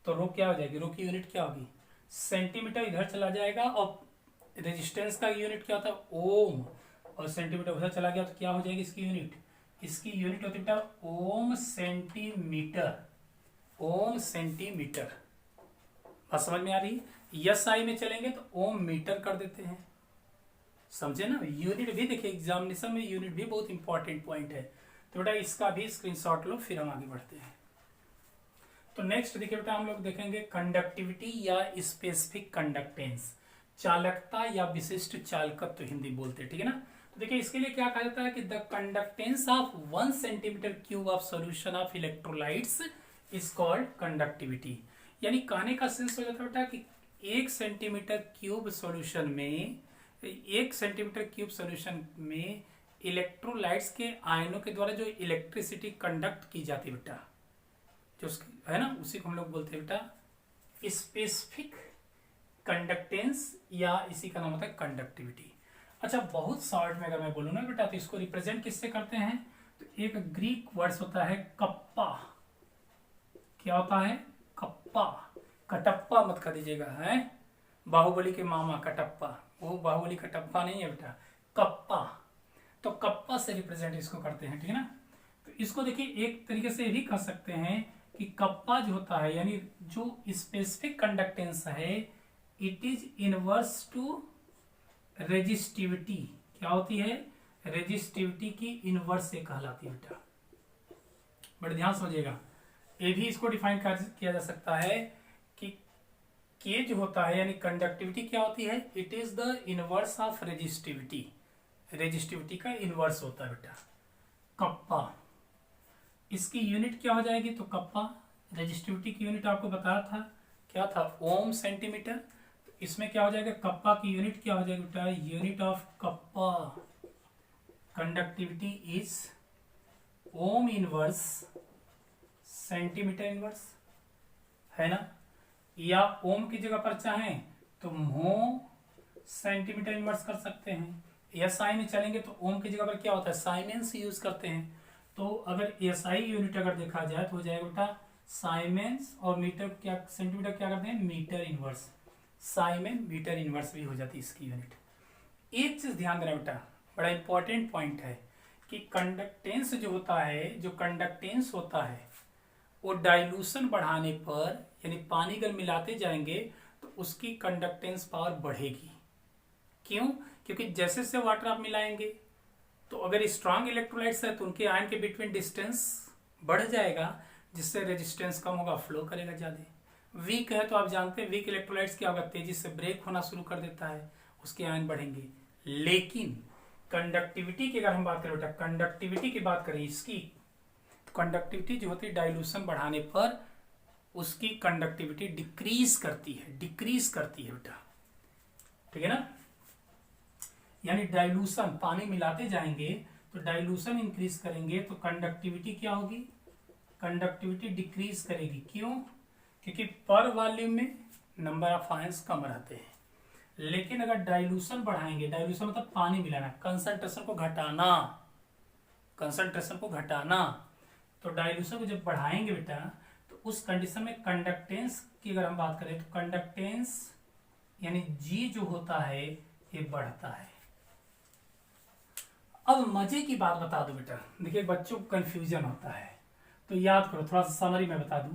तो रो क्या हो जाएगी, रो की यूनिट क्या होगी, सेंटीमीटर इधर चला जाएगा, और रेजिस्टेंस का यूनिट क्या होता है ओम, और सेंटीमीटर उधर चला गया तो क्या हो जाएगी इसकी यूनिट, इसकी यूनिट होती है बेटा ओम सेंटीमीटर, ओम सेंटीमीटर। बात समझ में आ रही है। यस आई में चलेंगे तो ओम मीटर कर देते हैं, समझे ना। यूनिट भी देखिए एग्जामिनेशन में यूनिट भी बहुत इंपॉर्टेंट पॉइंट है, तो बेटा इसका भी स्क्रीनशॉट लो, फिर हम आगे बढ़ते हैं। तो नेक्स्ट देखिए बेटा हम लोग देखेंगे कंडक्टिविटी या स्पेसिफिक कंडक्टेंस, चालकता या विशिष्ट चालकत्व तो हिंदी बोलते हैं, ठीक है ना। तो देखिए इसके लिए क्या कहा जाता है कि the conductance of 1 centimetre cube of solution of electrolytes is called conductivity. यानी कहने का सेंस हो जाता है बेटा कि 1 सेंटीमीटर क्यूब सॉल्यूशन में इलेक्ट्रोलाइट्स के आयनों के द्वारा जो इलेक्ट्रिसिटी कंडक्ट की जाती है बेटा, जो है ना, उसी को हम लोग बोलते हैं बेटा स्पेसिफिक कंडक्टेंस, या इसी का नाम होता है कंडक्टिविटी। अच्छा बहुत शॉर्ट में अगर मैं बोलूँ ना बेटा तो इसको रिप्रेजेंट किससे करते हैं, तो एक ग्रीक वर्ड्स होता है कप्पा। क्या होता है, कप्पा, कटप्पा मत कर दीजिएगा, है बाहुबली के मामा कटप्पा, वो बाहुबली कटप्पा नहीं है बेटा, कप्पा। तो कप्पा से रिप्रेजेंट इसको करते हैं, ठीक है ना। तो तो इसको देखिए एक तरीके से ये भी कह सकते हैं कि कप्पा जो होता है यानी जो स्पेसिफिक कंडक्टेंस है it is inverse two resistivity. क्या होती है? रेजिस्टिविटी की इनवर्स से कहलाती है बेटा। बड़े ध्यान समझिएगा, ये भी इसको डिफाइन किया जा सकता है कि के जो होता है यानी कंडक्टिविटी क्या होती है? It is the inverse of resistivity. Resistivity का इनवर्स होता है बेटा कप्पा। इसकी यूनिट क्या हो जाएगी? तो कप्पा रेजिस्टिविटी की यूनिट आपको बताया था, क्या था? ओम सेंटीमीटर। तो इसमें क्या हो जाएगा? कप्पा की यूनिट क्या हो जाएगी बेटा? Unit of kappa conductivity is ohm inverse centimetre inverse, है ना? या ओम की जगह पर चाहें तो म्हो सेंटीमीटर इनवर्स कर सकते हैं। एसआई में चलेंगे तो ओम की जगह पर क्या होता है? साइमेंस यूज करते हैं। तो अगर एसआई यूनिट अगर देखा जाए तो हो जाएगा बेटा साइमेंस, और मीटर क्या, सेंटीमीटर क्या करते हैं? Metre inverse. Siemens metre inverse भी हो जाती है इसकी यूनिट। एक चीज ध्यान देना बेटा, बड़ा इंपॉर्टेंट पॉइंट है कि कंडक्टेंस जो होता है, जो कंडक्टेंस होता है वो डाइल्यूशन बढ़ाने पर यानी पानी अगर मिलाते जाएंगे तो उसकी कंडक्टेंस पावर बढ़ेगी। क्यों? क्योंकि जैसे जैसे वाटर आप मिलाएंगे तो अगर स्ट्रांग इलेक्ट्रोलाइट्स है तो उनके आयन के बिटवीन डिस्टेंस बढ़ जाएगा, जिससे रेजिस्टेंस कम होगा, फ्लो करेगा ज्यादा। वीक है तो आप जानते हैं वीक इलेक्ट्रोलाइट्स क्या होगा? तेजी से ब्रेक होना शुरू कर देता है, उसके आयन बढ़ेंगे। लेकिन कंडक्टिविटी की अगर हम बात करें बेटा, कंडक्टिविटी की बात करें इसकी, तो कंडक्टिविटी जो होती है डाइल्यूशन बढ़ाने पर उसकी कंडक्टिविटी डिक्रीज करती है बेटा। ठीक है ना? यानी डाइल्यूशन, पानी मिलाते जाएंगे तो डाइल्यूशन इंक्रीज करेंगे तो कंडक्टिविटी क्या होगी? कंडक्टिविटी डिक्रीज करेगी। क्यों? क्योंकि पर वॉल्यूम में नंबर ऑफ आयंस कम रहते हैं। लेकिन अगर डाइल्यूशन बढ़ाएंगे, डाइल्यूशन मतलब पानी मिलाना, कंसंट्रेशन को घटाना, तो डाइल्यूशन को जब बढ़ाएंगे बेटा तो उस कंडीशन में कंडक्टेंस की अगर हम बात करें तो कंडक्टेंस यानी जी जो होता है ये बढ़ता है। अब मजे की बात बता दो बेटा, देखिए बच्चों को कंफ्यूजन होता है तो याद करो, थोड़ा सा समरी में बता दूं।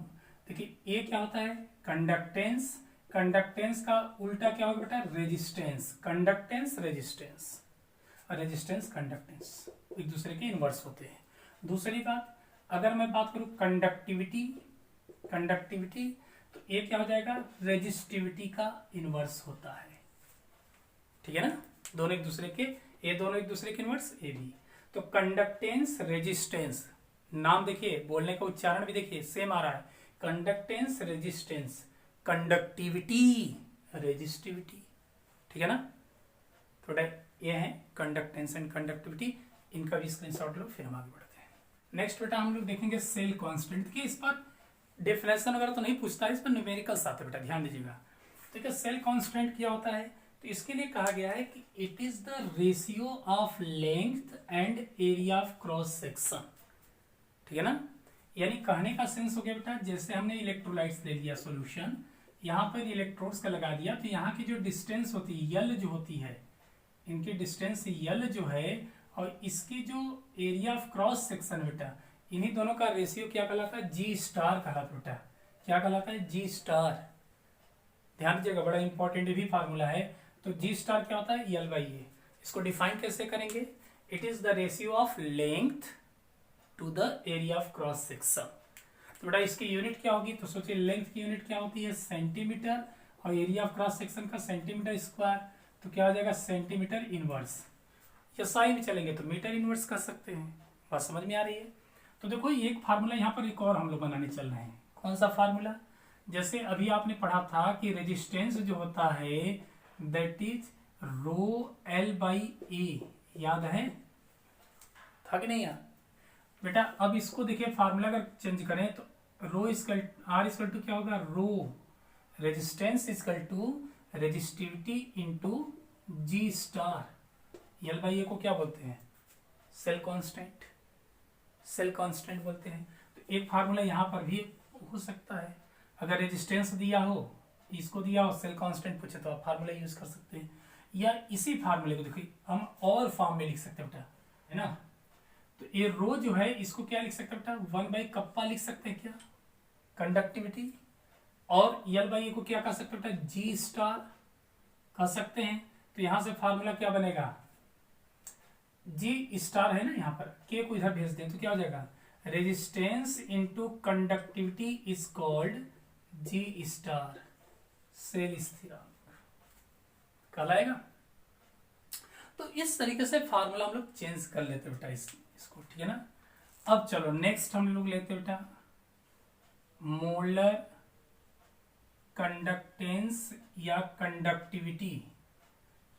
देखिए ये क्या होता है? कंडक्टेंस। कंडक्टेंस का उल्टा क्या होगा बेटा? रेजिस्टेंस। कंडक्टेंस रेजिस्टेंस और रेजिस्टेंस कंडक्टेंस एक दूसरे के इनवर्स होते हैं। दूसरी बात, अगर मैं बात करूं कंडक्टिविटी तो ये क्या हो जाएगा? रेजिस्टिविटी का इनवर्स होता है। ठीक है ना? दोनों एक दूसरे के इनवर्स, ए भी। तो कंडक्टेंस रेजिस्टेंस, नाम देखिए, बोलने का उच्चारण भी देखिए सेम आ रहा है। Conductance resistance, conductivity resistivity. ठीक है ना? थोड़ा ये है कंडक्टेंस एंड कंडक्टिविटी, इनका भी स्क्रीनशॉट लो, फिर हम आगे बढ़ते हैं। नेक्स्ट बेटा हम लोग देखेंगे सेल कांस्टेंट। देखिए इस पर डेफिनेशन वगैरह तो नहीं पूछता है, इस पर न्यूमेरिकल्स आते बेटा, ध्यान दीजिएगा। ठीक है, सेल कांस्टेंट क्या होता है? तो इसके लिए कहा गया है कि it is the ratio of length and area of cross section. ठीक है ना? यानी कहने का सेंस हो गया बेटा, जैसे हमने इलेक्ट्रोलाइट्स ले लिया सॉल्यूशन, यहाँ पर इलेक्ट्रोड्स का लगा दिया, तो यहाँ की जो डिस्टेंस होती है यल जो होती है, इनकी डिस्टेंस यल जो है, और इसकी जो एरिया ऑफ क्रॉस सेक्शन बेटा, इन्हीं दोनों का रेशियो क्या कहलाता है? जी स्टार कहलाता बेटा। क्या कहलाता है? जी स्टार। ध्यान दीजिएगा, बड़ा इंपॉर्टेंट भी फार्मूला है। तो जी स्टार क्या होता है? L by A. इसको डिफाइन कैसे करेंगे? It is the ratio of length to the area of cross section. तो बेटा इसकी यूनिट क्या होगी? तो सोचिए लेंथ की यूनिट क्या होती है? सेंटीमीटर, और एरिया ऑफ क्रॉस सेक्शन का सेंटीमीटर स्क्वायर, तो क्या हो जाएगा? Centimetre inverse. या साई में चलेंगे तो मीटर इनवर्स कर सकते हैं। बात समझ में आ रही है? तो देखो एक फार्मूला यहाँ पर एक और हम लोग बनाने चल रहे हैं। कौन सा फार्मूला? जैसे अभी आपने पढ़ा था कि रेजिस्टेंस जो होता है that is rho L by A, याद है? था कि नहीं यार बेटा? अब इसको देखिए फार्मूला अगर चेंज करें तो rho equal R equal to क्या होगा? Rho resistance equal to resistivity into G star. L by A को क्या बोलते हैं? सेल कांस्टेंट बोलते हैं। तो एक फार्मूला यहाँ पर भी हो सकता है, अगर रेजिस्टेंस दिया हो, इसको दिया हो, सेल कांस्टेंट पूछे तो आप फार्मूला यूज कर सकते हैं। या इसी फार्मूले को देखिए हम और फॉर्म में लिख सकते हैं बेटा, है ना? तो ये रो जो है इसको क्या लिख सकते हैं बेटा, 1/कप्पा लिख सकते हैं क्या, कंडक्टिविटी। और यल बाई ए को क्या कह सकते हैं बेटा, जी स्टार कह सकते हैं। तो यहां से फार्मूला क्या बनेगा, जी स्टार है ना, यहाँ पर के को इधर भेज दें तो क्या हो जाएगा, resistance into conductivity is called G star, cell स्थिरांक कहलाएगा। तो इस तरीके से फार्मूला हम लोग चेंज कर लेते बेटा इसको, ठीक है ना। अब चलो नेक्स्ट हम लोग लेते बेटा मोलर कंडक्टेंस या कंडक्टिविटी,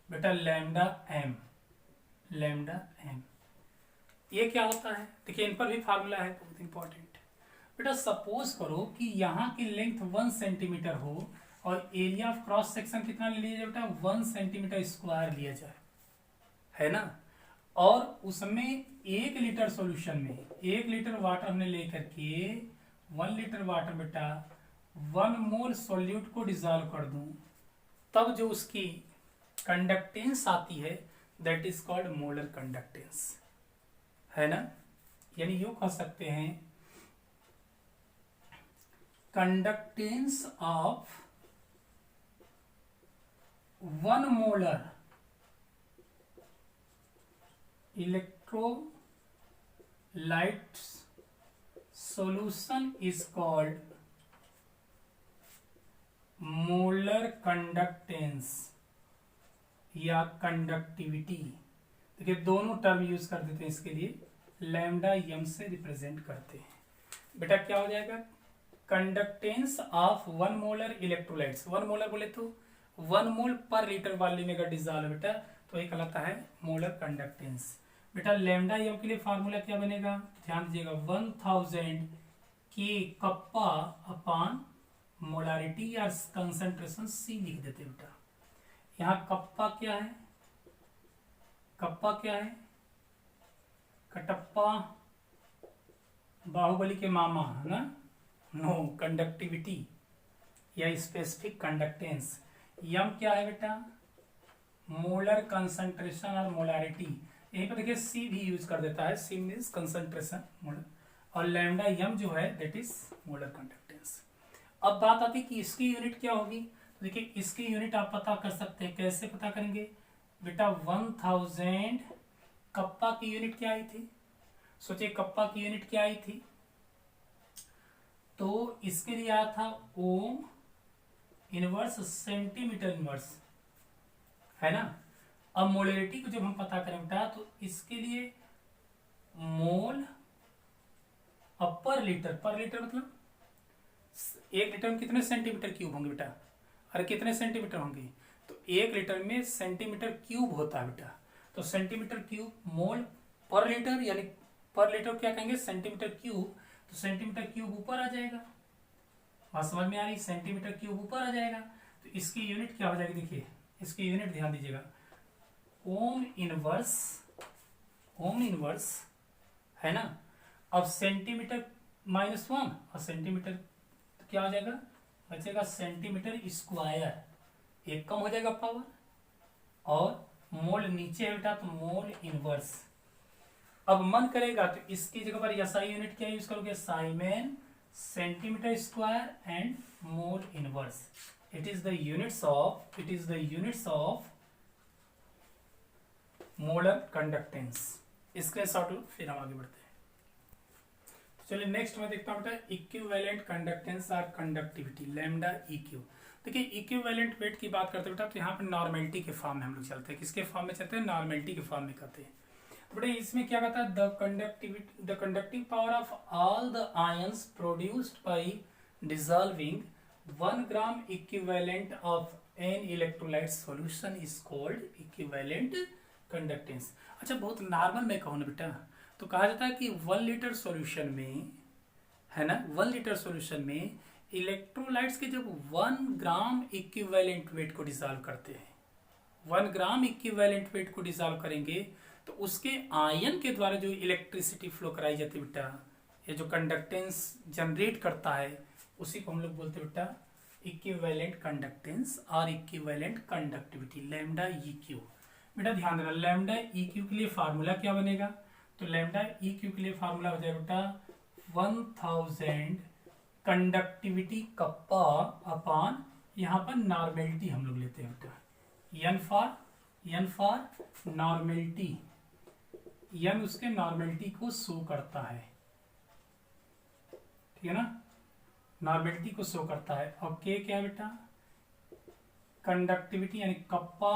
बेटा लैम्डा एम, लैम्डा एम ये क्या होता है, देखिए इन पर भी फार्मूला है बहुत इंपॉर्टेंट। बेटा सपोज करो कि यहाँ की लेंथ 1 सेंटीमीटर हो और एरिया ऑफ क्रॉस सेक्शन कितना ले लिया जाए बेटा, 1 सेंटीमीटर स्क्वायर लिया जाए, है ना। और उसमें 1 लीटर सॉल्यूशन में 1 लीटर वाटर हमने लेकर के 1 लीटर वाटर बेटा 1 मोल सॉल्यूट को डिजॉल्व कर दूं, तब जो उसकी कंडक्टेंस आती है that is called molar conductance, है ना। यानी यो कह सकते हैं conductance of 1 molar electrolyte solution is called molar conductance या कंडक्टिविटी। देखिए दोनों टर्म यूज कर देते हैं इसके लिए, लैम्डा एम से रिप्रेजेंट करते हैं। बेटा क्या हो जाएगा, conductance of 1 molar electrolytes, 1 molar बोले तो 1 मोल पर लीटर वॉल्यूम का डिजॉल्व बेटा, तो ये कहलाता है मोलर कंडक्टेंस। बेटा लैम्डा एम के लिए फार्मूला क्या बनेगा, ध्यान दीजिएगा 1000 के कप्पा अपॉन मोलारिटी या कंसंट्रेशन सी लिख देते बेटा। यहाँ कप्पा क्या है, कप्पा क्या है, कटप्पा बाहुबली के मामा है ना, नो कंडक्टिविटी या स्पेसिफिक कंडक्टेंस। यम क्या है बेटा, मोलर कंसंट्रेशन और मोलारिटी, यहीं पर देखिए सी भी यूज कर देता है, सी मीन्स कंसंट्रेशन मोलर, और लैम्डा यम जो है दैट इज मोलर कंडक्टेंस। अब बात आती है कि इसकी यूनिट क्या होगी, तो देखिए इसकी यूनिट आप पता कर सकते हैं, कैसे पता करेंगे बेटा, 1000 कप्पा की यूनिट क्या आई थी, सोचिए कप्पा की यूनिट क्या आई थी, तो इसके लिए आया था ओम इनवर्स सेंटीमीटर इनवर्स, है ना। अब मोलरिटी को जब हम पता करें बेटा, तो इसके लिए मोल पर लीटर, पर लीटर मतलब 1 लीटर में कितने सेंटीमीटर क्यूब होंगे बेटा, अरे कितने सेंटीमीटर होंगे, तो 1 लीटर में सेंटीमीटर क्यूब होता है बेटा। तो सेंटीमीटर क्यूब मोल पर लीटर, यानी पर लीटर क्या कहेंगे सेंटीमीटर क्यूब, तो सेंटीमीटर क्यूब ऊपर आ जाएगा, बात समझ में आ रही, सेंटीमीटर क्यूब ऊपर आ जाएगा। तो इसकी यूनिट क्या हो जाएगी, देखिए इसकी यूनिट ध्यान दीजिएगा, ओम इनवर्स, ओम इनवर्स, है ना। अब सेंटीमीटर -1 और सेंटीमीटर क्या हो जाएगा, बचेगा सेंटीमीटर स्क्वायर, एक कम हो जाएगा पावर, और मोल नीचे है बेटा तो मोल इनवर्स। अब मन करेगा तो इसकी जगह पर एसआई यूनिट क्या यूज करोगे, siemens centimetre square and mole inverse, it is the units of, it is the units of molar conductance. इसके शॉर्ट लो फिर हम आगे बढ़ते हैं। तो चलिए नेक्स्ट मैं देखता हूँ बेटा इक्विवेलेंट कंडक्टेंस और कंडक्टिविटी, लैम्डा इक्यू। देखिए इक्विवेलेंट वेट की बात करते हैं बेटा, तो यहाँ पर नॉर्मेलिटी के फॉर्म में हम लोग चलते हैं, किसके फॉर्म में चलते हैं, नॉर्मेलिटी के फॉर्म में करते हैं। बेटा इसमें क्या कहता है, the conducting power of all the ions produced by dissolving 1 gram equivalent of an electrolyte solution is called equivalent conductance. अच्छा बहुत नॉर्मल में कहूँ ना बेटा, तो कहा जाता है कि 1 लीटर सॉल्यूशन में, है ना, 1 लीटर सॉल्यूशन में इलेक्ट्रोलाइट्स के जब 1 ग्राम इक्विवेलेंट वेट को डिसॉल्व करते हैं, 1 ग्राम इक्विवेलेंट वेट को डिसॉल्व करेंगे, तो उसके आयन के द्वारा जो इलेक्ट्रिसिटी फ्लो कराई जाती है बेटा, ये जो कंडक्टेंस जनरेट करता है, उसी को हम लोग बोलते हैं बेटा इक्विवेलेंट कंडक्टेंस और इक्विवेलेंट कंडक्टिविटी, लैम्डा इक्यू। बेटा ध्यान देना, लैम्डा इक्यू के लिए फार्मूला क्या बनेगा, तो लैम्डा ई क्यू के लिए फार्मूला हो जाएगा बेटा 1000 कंडक्टिविटी कप्पा अपॉन, यहाँ पर नॉर्मेलिटी हम लोग लेते हैं बेटा, एन फॉर नॉर्मेलिटी, एन उसके नॉर्मेलिटी को शो करता है, ठीक है ना, नॉर्मेलिटी को शो करता है। और के क्या है बेटा, कंडक्टिविटी यानी कप्पा,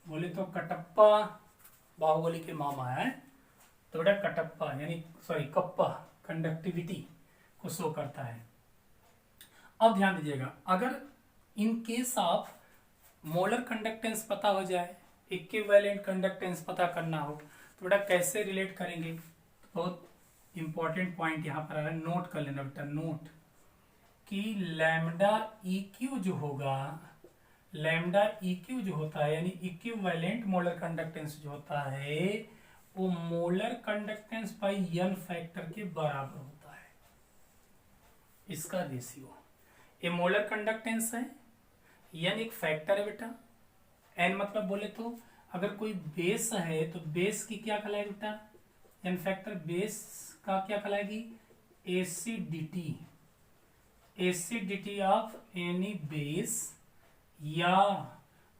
बोले तो कटप्पा, बाहुबली के मामा है, तो बेटा कटप्पा यानी सॉरी कप्पा कंडक्टिविटी को शो करता है। अब ध्यान दीजिएगा, अगर in case of molar conductance पता हो जाए, इक्विवेलेंट कंडक्टेंस पता करना हो, तो बेटा कैसे रिलेट करेंगे, बहुत इंपॉर्टेंट पॉइंट यहां पर आ रहा है, नोट कर लेना बेटा, नोट कि लैम्डा ई क्यू जो होगा, लैम्डा ई क्यू जो होता है यानी इक्विवेलेंट मोलर कंडक्टेंस जो होता है वो molar conductance by N factor के बराबर होता है, इसका रेशियो। ये मोलर कंडक्टेंस है, एन एक फैक्टर है बेटा, एन मतलब बोले तो अगर कोई बेस है तो बेस की क्या कहलाएगी बेटा, एन फैक्टर बेस का क्या कहलाएगी, acidity, acidity of any base, या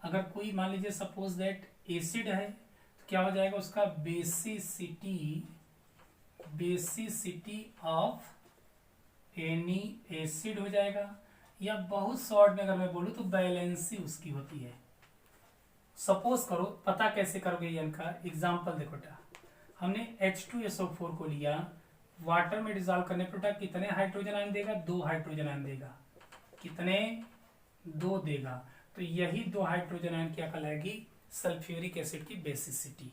अगर कोई मान लीजिए सपोज दैट एसिड है तो क्या हो जाएगा उसका basicity, basicity of any acid हो जाएगा, या बहुत शॉर्ट में अगर मैं बोलूं तो बैलेंसी उसकी होती है। सपोज करो, पता कैसे करोगे एन का, एग्जांपल देखो बेटा, हमने H2SO4 को लिया, वाटर में डिजॉल्व करने पर बेटा कितने हाइड्रोजन आयन देगा, 2 हाइड्रोजन आयन देगा, कितने, 2 देगा, तो यही 2 हाइड्रोजन आयन क्या कहलाएगी, सल्फ्यूरिक एसिड की बेसिसिटी।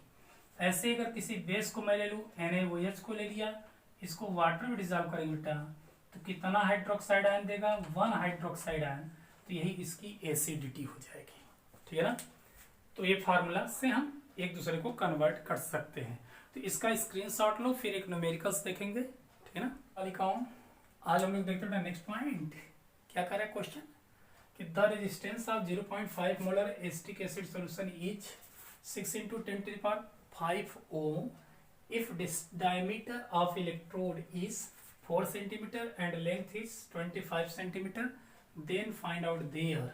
ऐसे अगर किसी बेस को मैं ले लूं, NaOH को ले लिया, इसको वाटर में डिजॉल्व करेंगे बेटा तो कितना हाइड्रोक्साइड आयन देगा, 1 हाइड्रोक्साइड आयन, तो यही इसकी एसिडिटी हो जाएगी, ठीक है ना। तो ये फार्मूला से हम एक दूसरे को कन्वर्ट कर सकते हैं। तो इसका स्क्रीनशॉट लो, फिर एक न्यूमेरिकल्स देखेंगे, ठीक है ना। तालिकाओं आज हम लोग देखते हैं नेक्स्ट पॉइंट, क्या कर रहा है क्वेश्चन कि the resistance of 0.5 molar acetic acid solution is 6 × 10⁵ ohm if diameter of electrode is 4 cm and length is 25 cm, then find out their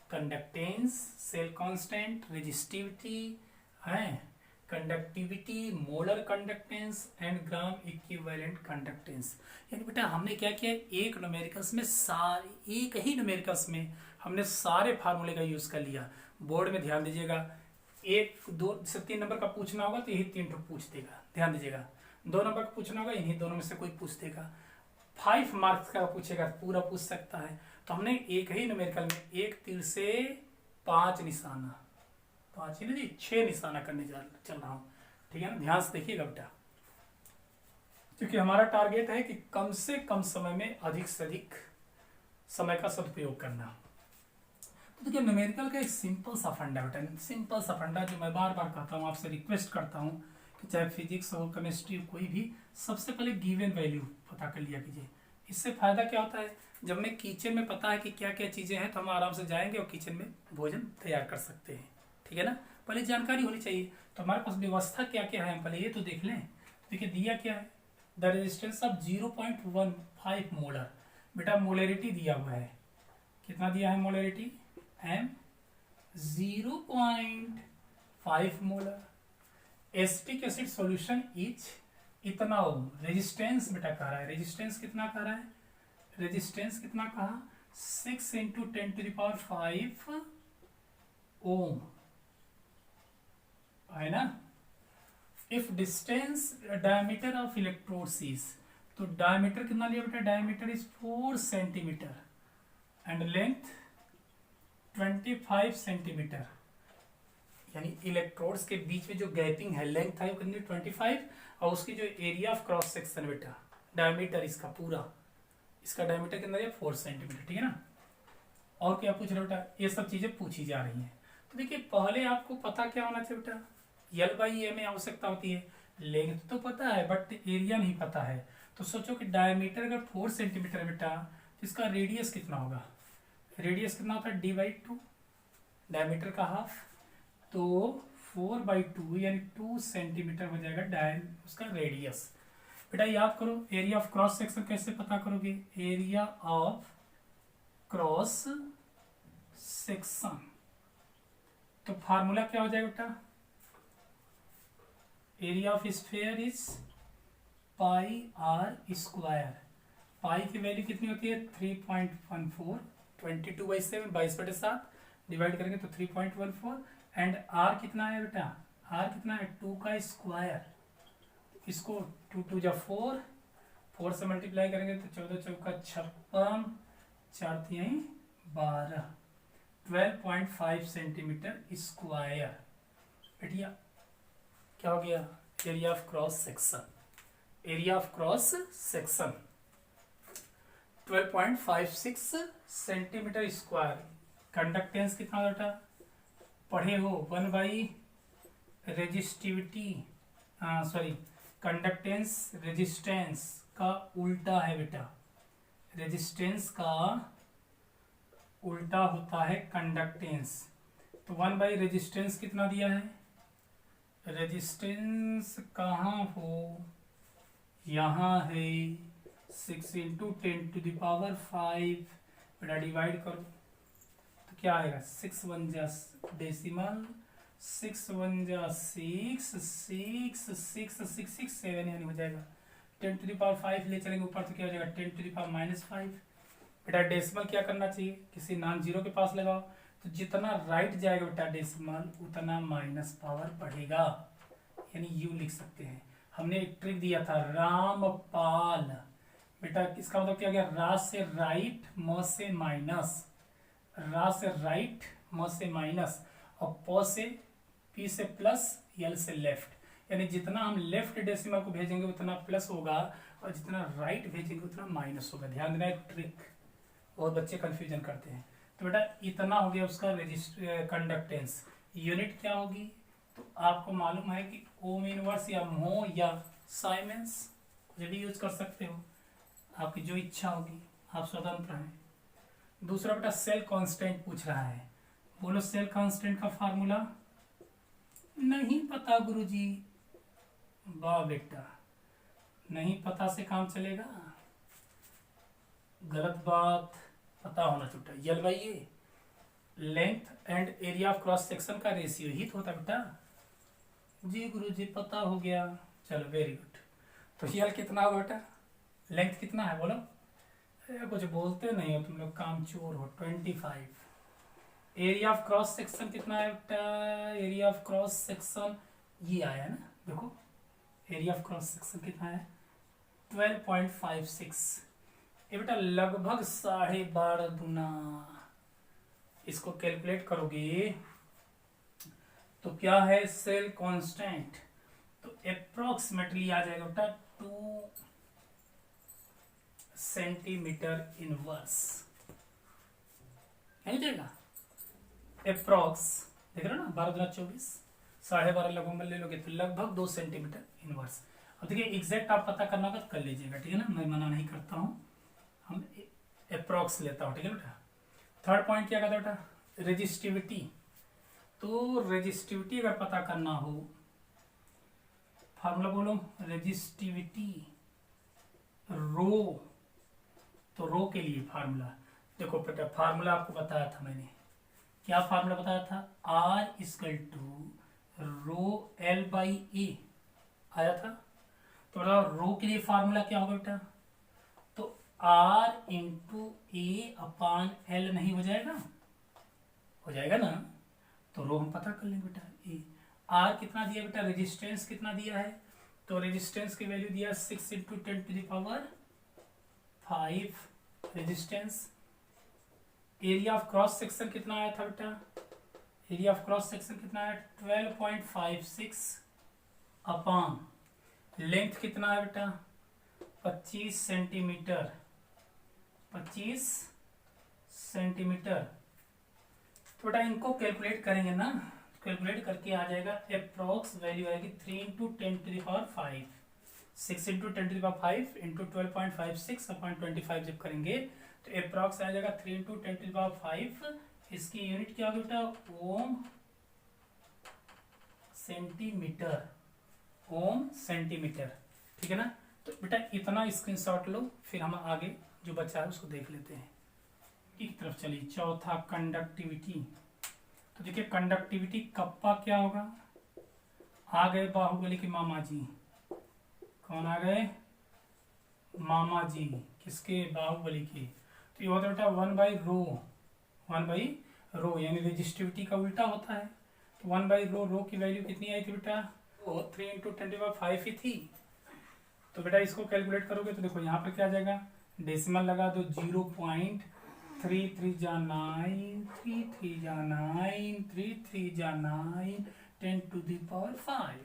conductance, cell constant, resistivity है, conductivity, molar conductance and gram equivalent conductance. यानी बेटा हमने क्या किया, एक numericals में सारे, एक ही न्यूमेरिकल्स में हमने सारे फार्मूले का यूज कर लिया। बोर्ड में ध्यान दीजिएगा, 1, 2 से 3 नंबर का पूछना होगा तो यही 3 ठो पूछ देगा, ध्यान दीजिएगा। 2 नंबर का पूछना होगा, इन्हीं दोनों में से कोई पूछ देगा। 5 मार्क्स का पूछेगा, पूरा पूछ सकता है। तो हमने एक ही न्यूमेरिकल में 1 तीर से 5 निशाना, 5 ही नहीं 6 निशाना करने चल रहा हूँ, ठीक है ना। ध्यान से देखिएगा बेटा, क्योंकि हमारा टारगेट है कि कम से कम समय में अधिक से अधिक समय का सदुपयोग करना। तो देखिए न्यूमेरिकल का एक सिंपल सा फंडा बेटा, सिंपल सा फंडा जो मैं बार बार कहता हूँ, आपसे रिक्वेस्ट करता हूँ कि चाहे फिजिक्स हो, केमिस्ट्री हो, कोई भी, सबसे पहले गिवन वैल्यू पता कर लिया कीजिए। इससे फायदा क्या होता है, जब हमें किचन में पता है कि क्या क्या चीजें हैं तो हम आराम से जाएंगे और किचन में भोजन तैयार कर सकते हैं, ठीक है ना। पहले जानकारी होनी चाहिए, तो हमारे पास व्यवस्था क्या क्या है, पहले ये तो देख लें। देखिए दिया क्या है, द रेजिस्टेंस ऑफ 0.15 मोलर, बेटा मोलरिटी दिया हुआ है, कितना दिया है molarity, m 0.5 molar, acetic acid solution etch इतना ओम, रेजिस्टेंस बेटा कह रहा है, रेजिस्टेंस कितना कह रहा है, रेजिस्टेंस कितना कहा, 6 × 10⁵ ओम है ना। If distance diameter of electrodes is, तो डायमीटर कितना लिया बेटा, diameter is 4 centimetre and length 25 centimetre, यानी इलेक्ट्रोड्स के बीच में जो गैपिंग है, लेंथ है वो कितनी 25, और उसकी जो एरिया ऑफ क्रॉस सेक्शन बेटा, डायमीटर इसका पूरा, इसका डायमीटर कितना है 4 सेंटीमीटर, ठीक है ना। और क्या पूछ रहे बेटा, ये सब चीजें पूछी जा रही हैं। तो देखिए पहले आपको पता क्या होना चाहिए बेटा, L/A में आवश्यकता होती है, लेंथ तो पता है बट एरिया नहीं पता है। तो सोचो कि डायमीटर अगर 4 सेंटीमीटर है बेटा, तो इसका रेडियस कितना होगा, रेडियस कितना होता है D/2, डायमीटर का हाफ, तो 4/2 यानी 2 सेंटीमीटर हो जाएगा उसका रेडियस। बेटा याद करो एरिया ऑफ क्रॉस सेक्शन कैसे पता करोगे, एरिया ऑफ क्रॉस सेक्शन, तो फार्मूला क्या हो जाएगा बेटा, area of sphere is pi R square. Pi की वैल्यू कितनी होती है 3.14, 22/7 22/7 डिवाइड करेंगे तो 3.14, एंड आर कितना है बेटा, आर कितना है 2 का स्क्वायर, इसको 2 2 जा 4, 4 से मल्टीप्लाई करेंगे तो 14 चौका 56, 4 3 12, 12.5 सेंटीमीटर स्क्वायर। बेटिया क्या हो गया, area of cross section, area of cross section 12.56 centimetre square. Conductance कितना बेटा पढ़े हो, 1/रेजिस्टिविटी, सॉरी कंडक्टेंस रेजिस्टेंस का उल्टा है बेटा, रेजिस्टेंस का उल्टा होता है कंडक्टेंस। तो 1/रेजिस्टेंस कितना दिया है, रेजिस्टेंस कहाँ हो, यहाँ है 6 × 10⁵ बेटा डिवाइड करो तो क्या आएगा, 6 1 जा डेसिमल, 6 1 जा 6, 6 6 6 6 7 यानी हो जाएगा 10⁵ ले चलेंगे ऊपर तो क्या हो जाएगा 10⁻⁵। बेटा डेसिमल क्या करना चाहिए, किसी नॉन जीरो के पास लगाओ, तो जितना राइट जाएगा बेटा डेसिमल उतना माइनस पावर बढ़ेगा, यानी यू लिख सकते हैं। हमने एक ट्रिक दिया था रामपाल, बेटा इसका मतलब क्या गया, रा से राइट म से माइनस, रा से राइट म से माइनस और प से पी से प्लस यल से लेफ्ट, यानी जितना हम लेफ्ट डेसिमल को भेजेंगे उतना प्लस होगा और जितना राइट भेजेंगे उतना माइनस होगा। ध्यान देना एक ट्रिक, बहुत बच्चे कंफ्यूजन करते हैं। तो बेटा इतना हो गया उसका कंडक्टेंस। यूनिट क्या होगी, तो आपको मालूम है कि ओम इनवर्स या मो या साइमेंस कुछ भी यूज कर सकते हो, आपकी जो इच्छा होगी, आप स्वतंत्र हैं। दूसरा बेटा सेल कांस्टेंट पूछ रहा है, बोलो सेल कांस्टेंट का फार्मूला नहीं पता गुरुजी, वाह बेटा नहीं पता से काम चलेगा, गलत बात, पता होना चाहिए। L by A length and area of cross section का रेशियो ही तो होता बेटा, जी गुरुजी पता हो गया, चलो वेरी गुड। तो यल कितना होगा बेटा, लेंथ कितना है बोलो, कुछ बोलते नहीं हो तुम लोग, काम चोर हो, 25। एरिया ऑफ क्रॉस सेक्शन कितना है बेटा, एरिया ऑफ क्रॉस सेक्शन ये आया ना, देखो एरिया ऑफ क्रॉस सेक्शन कितना है 12.56, ये बेटा लगभग 12.5 गुना। इसको कैलकुलेट करोगे तो क्या है सेल कांस्टेंट, तो अप्रोक्सीमेटली आ जाएगा बेटा 2 सेंटीमीटर इनवर्स, नहीं जाएगा अप्रोक्स, देख रहे हो ना 12 × 24, 12.5 लगभग ले लोगे तो लगभग 2 सेंटीमीटर इनवर्स। अब देखिए एग्जैक्ट आप पता करना होगा तो कर लीजिएगा, ठीक है ना, मैं मना नहीं करता हूँ, हम अप्रोक्स लेता हूँ, ठीक है बेटा। थर्ड पॉइंट क्या कहता बेटा, रेजिस्टिविटी। तो रेजिस्टिविटी अगर पता करना हो, फार्मूला बोलो, रेजिस्टिविटी रो, तो रो के लिए फार्मूला देखो बेटा, फार्मूला आपको बताया था मैंने, क्या फार्मूला बताया था, R = ρL/A आया था। तो रो के लिए फार्मूला क्या होगा बेटा, तो R × A/L नहीं हो जाएगा, हो जाएगा ना, तो रो हम पता कर लेंगे बेटा। ए R कितना दिया बेटा, रेजिस्टेंस कितना दिया है, तो रेजिस्टेंस की वैल्यू दिया 6 × 10⁵ resistance. Area of cross section कितना आया था बेटा, एरिया ऑफ क्रॉस सेक्शन कितना है 12.56 अपॉन लेंथ कितना है बेटा 25 सेंटीमीटर, 25 सेंटीमीटर। तो बेटा इनको कैलकुलेट करेंगे ना, कैलकुलेट करके आ जाएगा अप्रोक्स वैल्यू आएगी 3 × 10⁵, 6 × 10⁵ इंटू 12.56 अपॉन 25 जब करेंगे तो अप्रोक्स आ जाएगा 3 × 10⁵। इसकी यूनिट क्या होगी बेटा, ओम सेंटीमीटर, ओम सेंटीमीटर, ठीक है ना। तो बेटा इतना स्क्रीनशॉट लो, फिर हम आगे जो बचा है उसको देख लेते हैं। एक तरफ चलिए, चौथा कंडक्टिविटी। तो देखिए कंडक्टिविटी कप्पा क्या होगा, आ गए बाहुबली के मामा जी। कौन आ गए, मामा जी, किसके, बाहुबली के। तो ये होता है बेटा 1/रो, 1/रो, यानी रेजिस्टिविटी का उल्टा होता है। तो 1/रो, रो की वैल्यू कितनी आई थी बेटा, 3 × 10⁵ ही थी। तो बेटा इसको कैलकुलेट करोगे तो देखो यहाँ पर क्या आ जाएगा, डेसिमल लगा दो, 0.33 जा 9, 33 जा 9, 33 जा 9, 10⁵,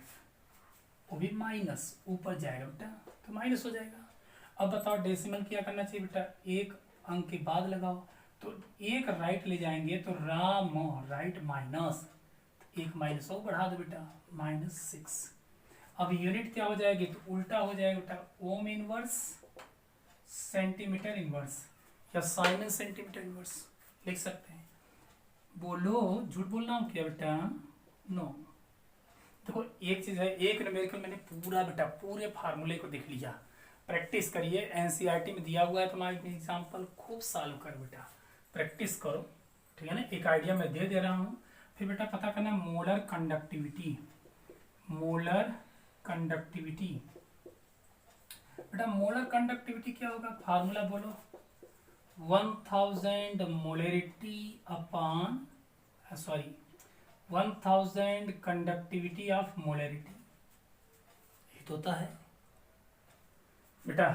वो भी माइनस, ऊपर जाएगा बेटा तो माइनस हो जाएगा। अब बताओ डेसिमल क्या करना चाहिए बेटा, एक अंक के बाद लगाओ, तो एक राइट ले जाएंगे तो राम राइट माइनस, एक माइनस और बढ़ा दो बेटा, -6। अब यूनिट क्या हो जाएगी, तो उल्टा हो जाएगा बेटा, ओम इनवर्स सेंटीमीटर इनवर्स, या साइन सेंटीमीटर इनवर्स लिख सकते हैं। बोलो झूठ बोलना हूँ क्या बेटा, नो। देखो एक चीज है, एक न्यूमेरिकल मैंने पूरा बेटा पूरे फार्मूले को देख लिया, प्रैक्टिस करिए, एनसीईआरटी में दिया हुआ है तुम्हारे एग्जाम्पल, खूब सॉल्व करो बेटा, प्रैक्टिस करो, ठीक है ना। एक आइडिया मैं दे दे रहा हूँ, फिर बेटा पता करना मोलर कंडक्टिविटी, मोलर कंडक्टिविटी। बेटा मोलर कंडक्टिविटी क्या होगा, फार्मूला बोलो, 1000 molarity upon 1000 conductivity of molarity, ये तो होता है बेटा।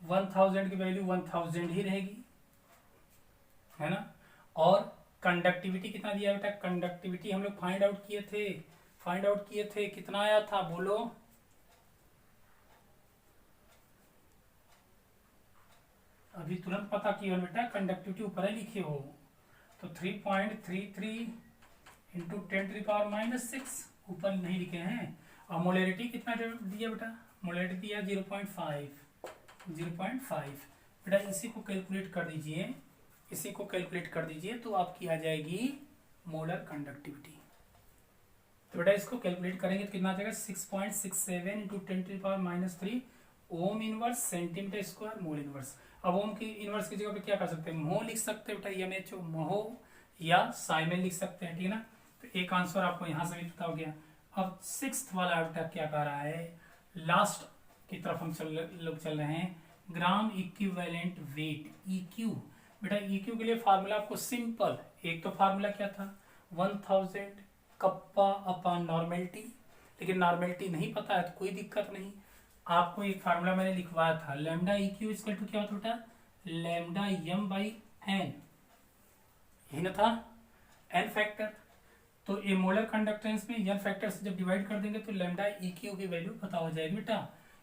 1000 की वैल्यू 1000 ही रहेगी, है ना। और कंडक्टिविटी कितना दिया बेटा, कंडक्टिविटी हम लोग फाइंड आउट किए थे, कितना आया था बोलो, अभी तुरंत पता किया बेटा, कंडक्टिविटी ऊपर ही लिखे हो, तो 3.33 × 10⁻⁻6 ऊपर नहीं लिखे हैं। और मोलरिटी कितना दिया बेटा, मोलरिटी दिया 0.5 बेटा, इसी को कैलकुलेट कर दीजिए, तो आपकी आ जाएगी मोलर कंडक्टिविटी। तो बेटा इसको कैलकुलेट करेंगे तो कितना आ जाएगा, 6.67 × 10⁻³ ohm inverse centimetre square mole inverse. अब ओम की इनवर्स की जगह पे क्या कर सकते हैं, मोह लिख सकते हैं बेटा, MHO मोह, या साइमन लिख सकते हैं, ठीक है ना। तो एक आंसर आपको यहाँ से भी पता हो गया। अब 6th वाला बेटा क्या कह रहा है, लास्ट की तरफ हम चल रहे हैं, ग्राम इक्विवेलेंट वेट, EQ। बेटा EQ के लिए फार्मूला आपको सिंपल, एक तो फार्मूला क्या था, 1000 कप्पा अपॉन नॉर्मेलिटी, लेकिन नॉर्मेलिटी नहीं पता है तो कोई दिक्कत नहीं, आपको एक फार्मूला मैंने लिखवाया था, लैम्डा EQ इक्वल टू क्या होता बेटा, लैम्डा m/n, यही ना था, n फैक्टर। तो ये मोलर कंडक्टेंस में n फैक्टर से जब डिवाइड कर देंगे तो लैम्डा EQ की वैल्यू पता हो जाएगी बेटा,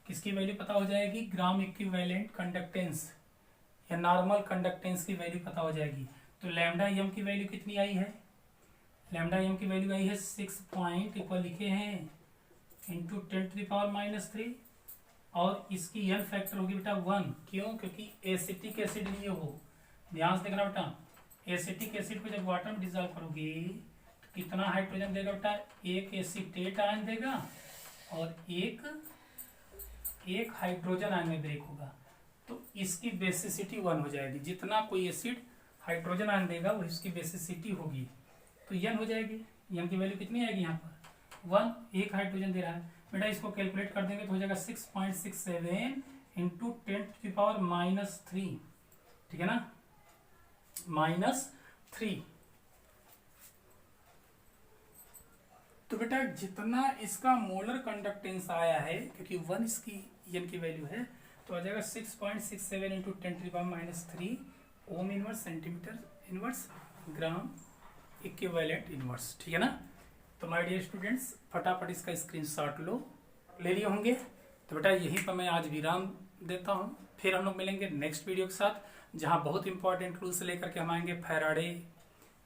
किसकी वैल्यू पता हो जाएगी, ग्राम इक्विवेलेंट कंडक्टेंस या नॉर्मल कंडक्टेंस की वैल्यू पता हो जाएगी। तो लैम्डा m की वैल्यू कितनी आई है, लैम्डा m की वैल्यू आई है 6 पॉइंट इक्वल लिखे हैं इंटू 10⁻⁻3, और इसकी n फैक्टर होगी बेटा 1, क्यों, क्योंकि एसिटिक एसिड लिए हो, ध्यान से देखना बेटा, एसिटिक एसिड को जब वाटर में डिजॉल्व करोगे तो कितना हाइड्रोजन देगा बेटा, एक एसीटेट आयन देगा और एक हाइड्रोजन आयन में ब्रेक होगा, तो इसकी बेसिसिटी 1 हो जाएगी, जितना कोई एसिड हाइड्रोजन आयन देगा वो इसकी बेसिसिटी होगी, तो n हो जाएगी, n की वैल्यू कितनी आएगी यहाँ पर 1, एक हाइड्रोजन दे रहा है बेटा, इसको कैलकुलेट कर देंगे तो हो जाएगा 6.67 × 10⁻⁻3, ठीक है ना, -3। तो बेटा जितना इसका मोलर कंडक्टेंस आया है, क्योंकि 1 इसकी n की वैल्यू है, तो आ जाएगा 6.67 × 10⁻⁻3 ohm inverse centimetre inverse gram equivalent inverse, ठीक है ना। तो माय डियर स्टूडेंट्स, फटाफट इसका स्क्रीनशॉट ले लिए होंगे। तो बेटा यहीं पर मैं आज विराम देता हूँ, फिर हम लोग मिलेंगे नेक्स्ट वीडियो के साथ, जहाँ बहुत इंपॉर्टेंट रूल से लेकर के हम आएंगे फैराडे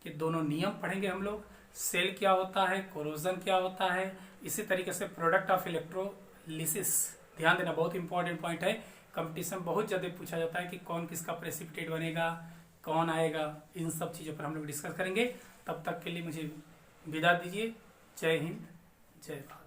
के दोनों नियम पढ़ेंगे हम लोग, सेल क्या होता है, कोरोजन क्या होता है, इसी तरीके से प्रोडक्ट ऑफ इलेक्ट्रोलिसिस, ध्यान देना बहुत इंपॉर्टेंट पॉइंट है, कंपटीशन बहुत ज़्यादा पूछा जाता है कि कौन किसका प्रेसिपिटेट बनेगा, कौन आएगा, इन सब चीज़ों पर हम लोग डिस्कस करेंगे। तब तक के लिए मुझे विदा दीजिए, जय हिंद, जय भारत।